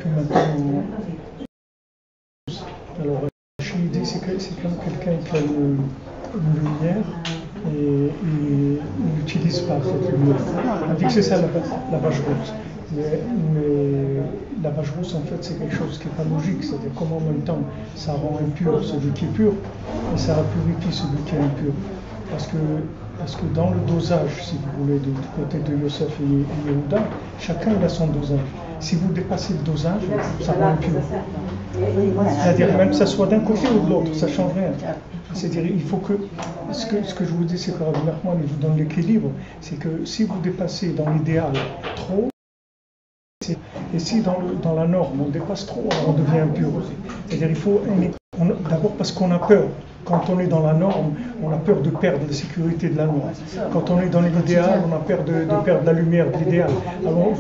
maintenant. Alors, Chimidé, c'est comme quelqu'un qui a une lumière et il n'utilise pas cette lumière. On dit que c'est ça la vache rousse. Mais la vache rousse, en fait, c'est quelque chose qui n'est pas logique. C'est-à-dire comment en même temps ça rend impur celui qui est pur et ça purifie celui qui est impur. Parce que dans le dosage, si vous voulez, du côté de Yosef et Yehuda, chacun il a son dosage. Si vous dépassez le dosage, ça rend impur. C'est-à-dire même que ça soit d'un côté ou de l'autre, ça ne change rien. C'est-à-dire il faut que, ce que je vous dis, c'est que Rabbi Nachman il vous donne l'équilibre, c'est que si vous dépassez dans l'idéal trop, et si dans la norme on dépasse trop, on devient impur. C'est-à-dire il faut d'abord parce qu'on a peur. Quand on est dans la norme, on a peur de perdre la sécurité de la norme. Quand on est dans l'idéal, on a peur de perdre la lumière de l'idéal. Alors,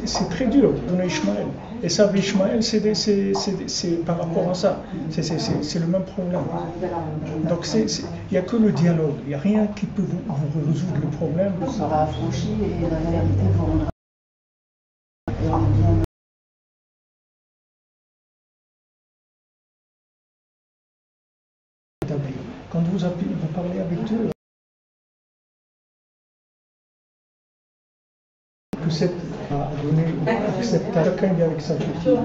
c'est très dur de donner Ishmaël. Et ça, Ishmaël, c'est par rapport à ça. C'est le même problème. Donc, il n'y a que le dialogue. Il n'y a rien qui peut vous résoudre le problème. On sera affranchi et la vérité vous rendra. Quand vous parlez avec Dieu, que cette accepte à chacun il est avec sa culture.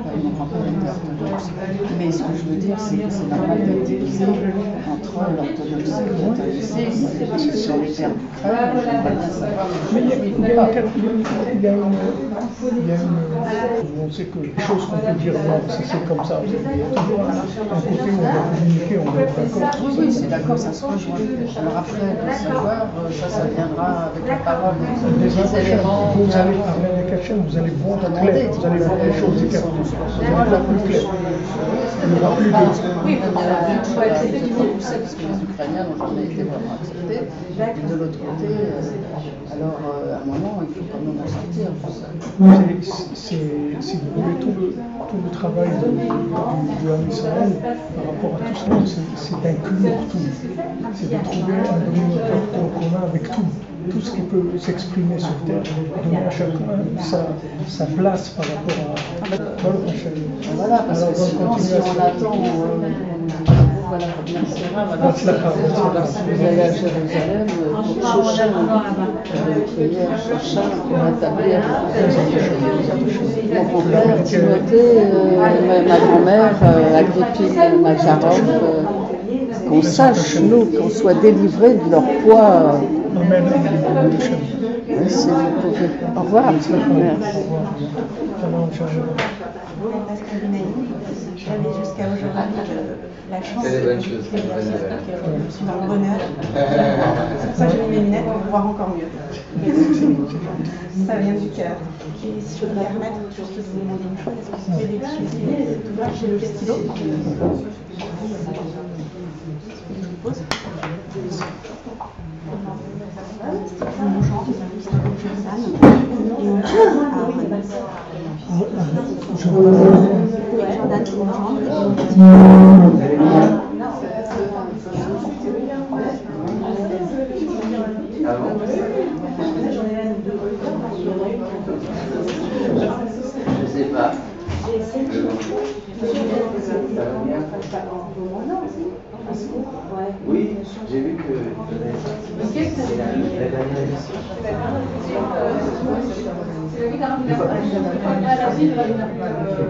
Mais ce que je veux dire, c'est que c'est normal d'être divisé entre l'orthodoxie et le catholicisme sur les terres du crâne. J'aimerais bien savoir. Mais on sait que les choses qu'on peut dire, non, c'est comme ça. Il y a toujours un côté où on va communiquer, on va être d'accord. Oui, c'est d'accord, ça se rejoint. Alors après, le savoir, ça viendra avec la parole des éléments. Vous allez parler avec Hachem, vous allez voir clair, vous allez voir les choses différentes. Vous allez voir plus clair. Il n'y aura plus de. Oui, parce que les Ukrainiens n'ont jamais été vraiment acceptés. Et de l'autre côté, alors à un moment, il faut quand même en sortir. Si vous voulez, tout le travail du Ham Israël par rapport à tout cela, c'est d'inclure tout. C'est de trouver un dénominateur commun avec tout. Tout ce qui peut s'exprimer sur Terre, donner à chacun sa place par rapport à le prochain. Voilà, parce que sinon, si on attend, voilà, bien c'est grave. Si vous allez à Jérusalem, pour Shoshan, prière Shoshan pour rétablir mon grand-père, Timothée, ma grand-mère, Agrippine Makarov, qu'on sache, nous, qu'on soit délivrés de leur poids. Amen. Si vous pouvez. Au revoir. Merci. J'avais jusqu'à aujourd'hui la chance de je suis dans le bonheur. C'est pour ça que j'ai mis mes lunettes pour voir encore mieux. Ça vient du cœur. Et si je peux me permettre, juste vous demander une chose, est-ce que vous pouvez décrire toujours chez le stylo? Je vous pose. Mon genre, c'est un Je sais pas. Oui, j'ai vu que c'est la dernière édition.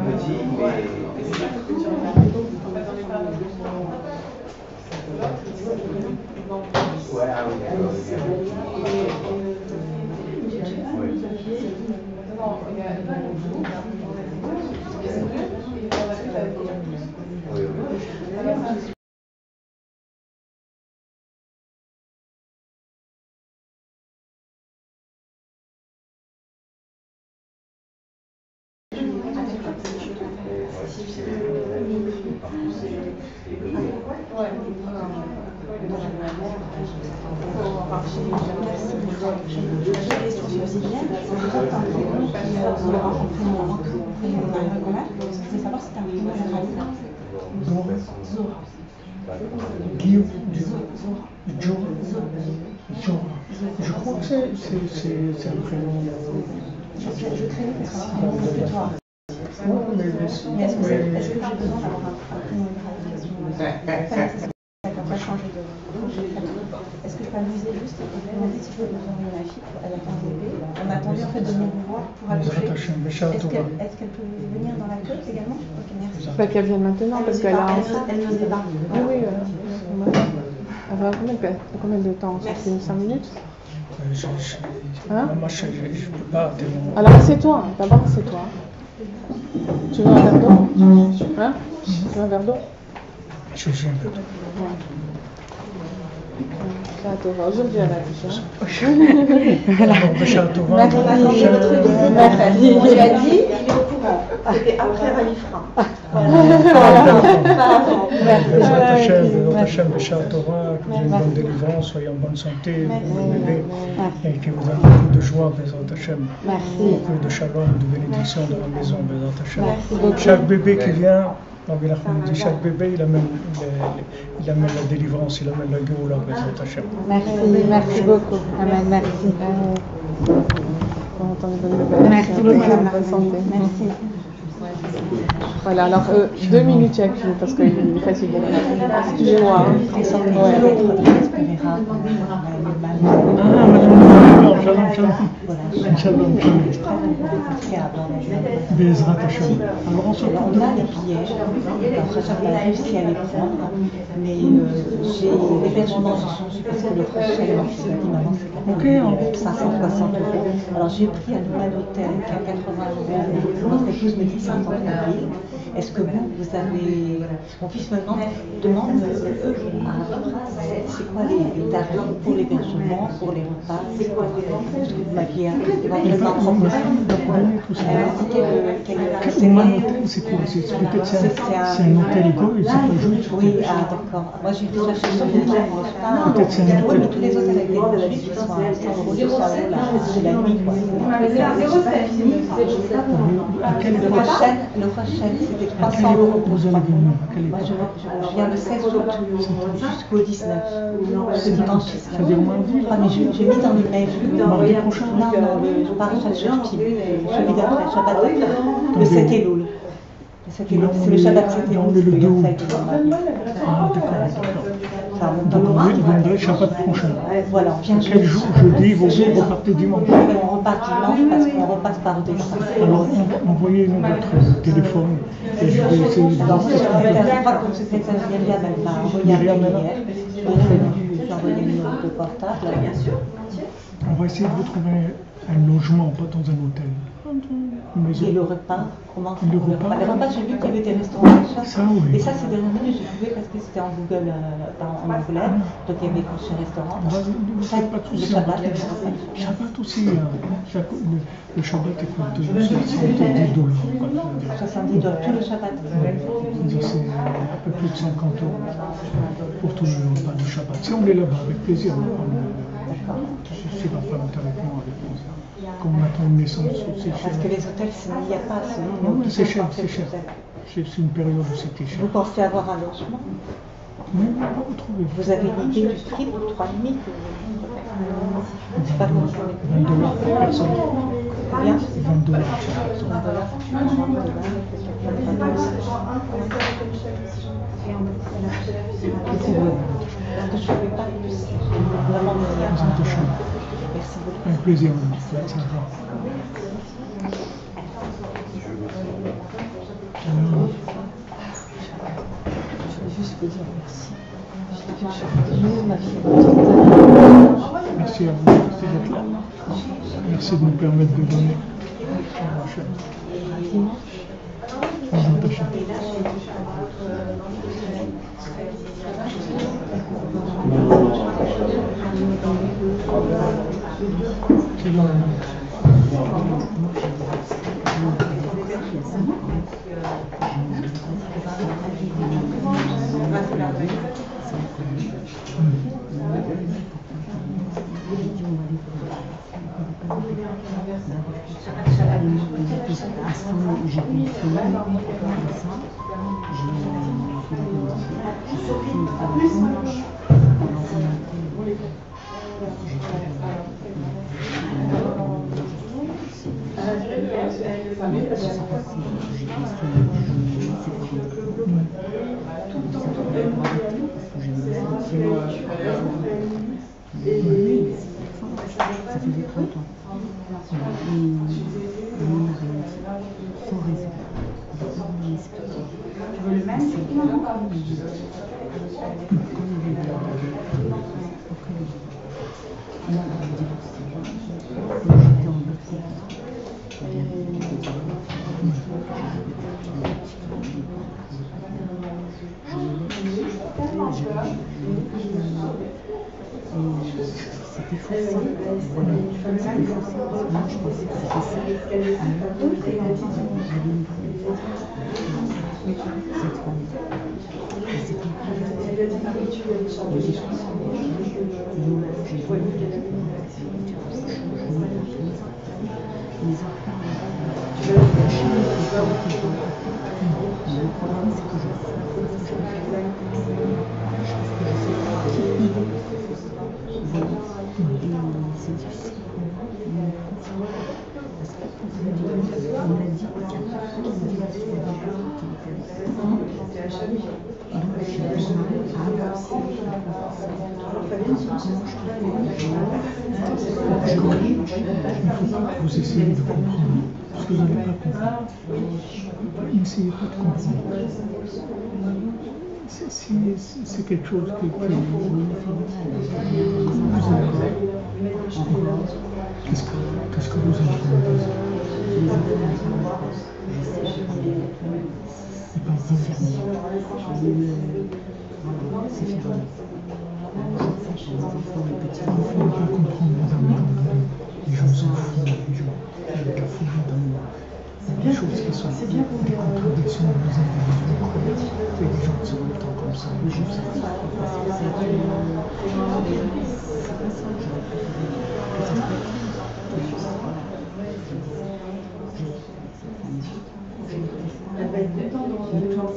Petit, ouais, ah oui, d'accord. Je crois que c'est un prénom. Je craignais que ce soit un prénom obligatoire. Mais est-ce que j'ai besoin d'avoir un prénom obligatoire? On va changer de. Est-ce que je peux amuser juste et vous demander si je peux vous envoyer ma fille? Elle attend un bébé. On a attendu en fait de venir vous voir pour accoucher. Est-ce qu'elle peut venir dans la queue également? Ok, merci. Pas qu'elle vienne maintenant parce qu'elle a. Elle ne sait pas. Oui, elle va combien de temps? C'est 5 minutes? Moi, je ne peux pas. Alors assieds-toi, d'abord assieds-toi. Tu veux un verre d'eau? Hein? Tu veux un verre d'eau? Je viens un peu d'eau. בשעה טובה, aujourd'hui elle a déjà. בשעה טובה. On attendait votre visite. On lui a dit, il est au courant. C'était après Ralifra. Bezrat Hashem, בשעה טובה, que vous ayez une bonne délivrance, soyez en bonne santé, vous bébé, et que vous ayez beaucoup de joie, Bezrat Hashem. Beaucoup de shalom, de bénédiction dans la maison, Bezrat Hashem. Chaque bébé qui vient, chaque bébé, il amène la délivrance, il amène la Géoula, Bezrat Hashem. Merci beaucoup. Amen, merci. Merci beaucoup, bonne santé. Merci. Voilà, alors 2 minutes avec lui parce qu'il est fatigué. Excusez-moi. Bezrat Hashem. Alors on se on a les billets, alors je n'ai pas réussi à les prendre, mais j'ai l'hébergement parce que le prochain m'a dit 560 €. Alors j'ai pris un nouvel hôtel qui a 80 €, notre épouse me dit 50 000. Est-ce que vous avez... Mon fils me demande eux, c'est quoi les tarifs pour l'hébergement, pour les repas, c'est quoi ce que vous m'aviez éventuellement proposé? C'est un hôtel, c'est quoi? C'est un hôtel égoïste, c'est pas juste. Oui, ah d'accord. Moi j'ai recherché sur le net, peut-être c'est un hôtel. Mais tous les hôtels avec des tarifs qui sont à 100 €, c'est la nuit. Le prochain, c'était 300 € pour 3 mois. Moi je viens le 16 août jusqu'au 19. Ce dimanche. Ça veut dire mardi? Mais j'ai mis dans le mail. Mardi prochain? Non, je pars à Shabbat. Je mis d'après Shabbat. Le 7 Elul. C'est le Shabbat 7 Elul. Le 2 août. Ah, d'accord. Donc vous viendrez Shabbat prochain. Voilà, on vient quel jour? Jeudi, vous repartez dimanche. On repart dimanche parce qu'on repasse par Odessa. Alors envoyez-nous votre téléphone et je vais essayer de... Alors je crois que notre secrétaire Myriam, elle m'a envoyé un mail hier. J'ai envoyé le numéro de portable. Bien sûr. On va essayer de vous trouver un logement, pas dans un hôtel. Et le repas, comment le repas? Les repas, j'ai vu qu'il y avait des restaurants chers. Ça, oui. Et ça, c'est des repas que j'ai trouvé parce que c'était en Google, en anglais. Donc il y avait des restaurants. Pas de soucis. Shabbat aussi. Le Shabbat est coûteux, $70. 70 $, tout le Shabbat. C'est un peu plus de 50 € pour tout le repas de Shabbat. Si on est là-bas, avec plaisir, on va prendre. D'accord. Si ma femme est avec moi, avec plaisir. Comme on attend une naissance, c'est cher. Parce que les hôtels, il n'y a pas ce nom. Non, c'est cher, c'est cher. C'est une période où c'était cher. Vous pensez avoir un logement? Oui, on va vous trouver. Vous avez une idée du prix pour 3 nuits? C'est pas bon. $20 par personne. Combien? $20 par personne. Parce que je ne fais pas plus. Vraiment, merci beaucoup. Un plaisir. Je vais juste vous dire merci. Merci à vous, merci d'être là. Merci de nous permettre de donner. Hashem. Dimanche. Bezrat Hashem. Ça faisait 30 ans. Et on n'a rien dit, sans raison. On n'a pas voulu expliquer. Tu veux le même? C'est comme il est on a divorcé. J'étais en bloc. C'était forcé. Voilà. C'était forcé parce que moi je pensais que c'était ça. J'avais une cette famille. Et c'était les enfants, le problème c'est que je c'est difficile pour moi parce qu'on a dit qu'il y a personne qui me dit qu'il était Vous essayez de comprendre, parce que vous n'avez pas compris. N'essayez pas de comprendre. C'est quelque chose que vous avez. Qu'est-ce que vous avez fait? C'est fermé. C'est fermé. Il ne faut pas comprendre, madame, les gens s'en foutent, les gens. Il y a foutu dans des choses qui sont des contradictions dans les individus. Et les gens se mettent comme ça. Mais je sais pas. C'est pas ça que j'aurais préféré. Elle va être content dans le genre.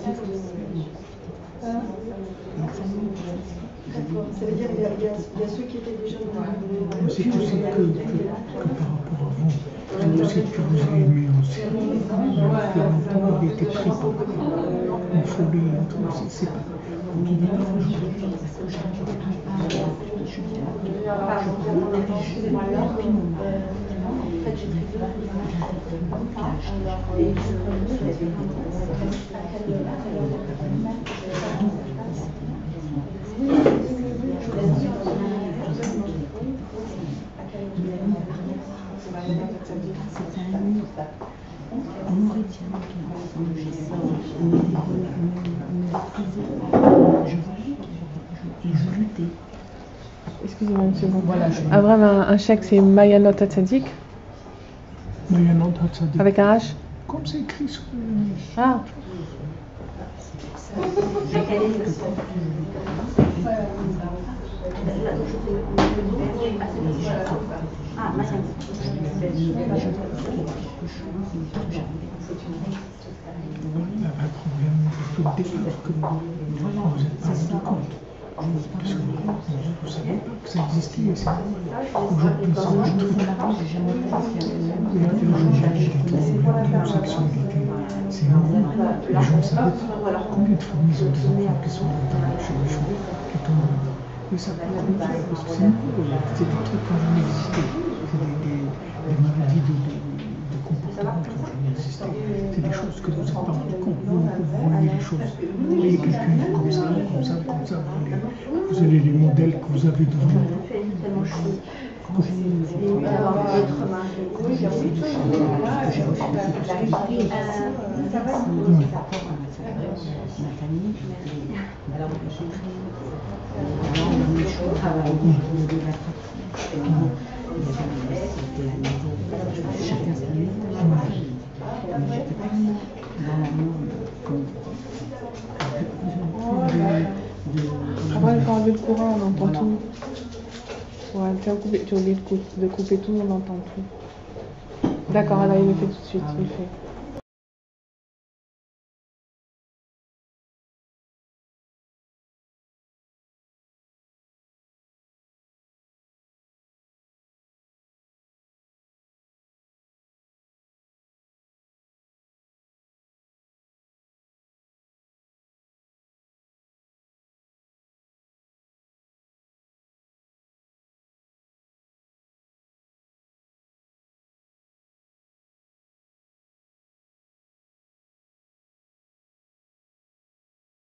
D'accord. Ça veut dire qu'il y a ceux qui étaient déjà dans le. C'est possible que par rapport à vous, c'est possible que vous ayez aimé aussi. Il y a longtemps, il était pris par une folie, c'est pas. Il n'est pas aujourd'hui parce que je on aurait dit ensemble, et je luttais. Excusez-moi une seconde. Voilà, Abraham, un chèque, c'est Mayanot Hatzadik. Mayanot Hatzadik. Avec un H. Comme c'est écrit sur le. Ah. Un problème depuis le départ que vous n'êtes pas rendu compte. Parce que vous ne savez pas que ça existait. Aujourd'hui, c'est un truc. L'homosexualité, c'est normal. Les gens savent combien de familles ont des enfants qui sont chez les gens, qui tombent. Mais ça peut être parce que c'est des trucs qui n'ont jamais existé. C'est des maladies de comportement qui n'ont jamais existé. C'est des choses que vous n'êtes pas rendu compte. Vous voyez les choses. Vous voyez quelqu'un comme ça. Vous allez les modèles que vous avez devant vous. congé, mes études. D'avoir d'autres mains. Oui, J'ai reçu tout ça. J'ai reçu aussi tout ça. Et par rapport à ma famille, alors j'ai pris travailler de la pratique. Et bon, c'était la maison, chacun sa maison. Mais j'étais tellement dans la norme comme Avant de enlever le courant, on entend tout. Ouais, tu as oublié de couper tout, on entend tout. D'accord, alors il le fait tout de suite, il le fait.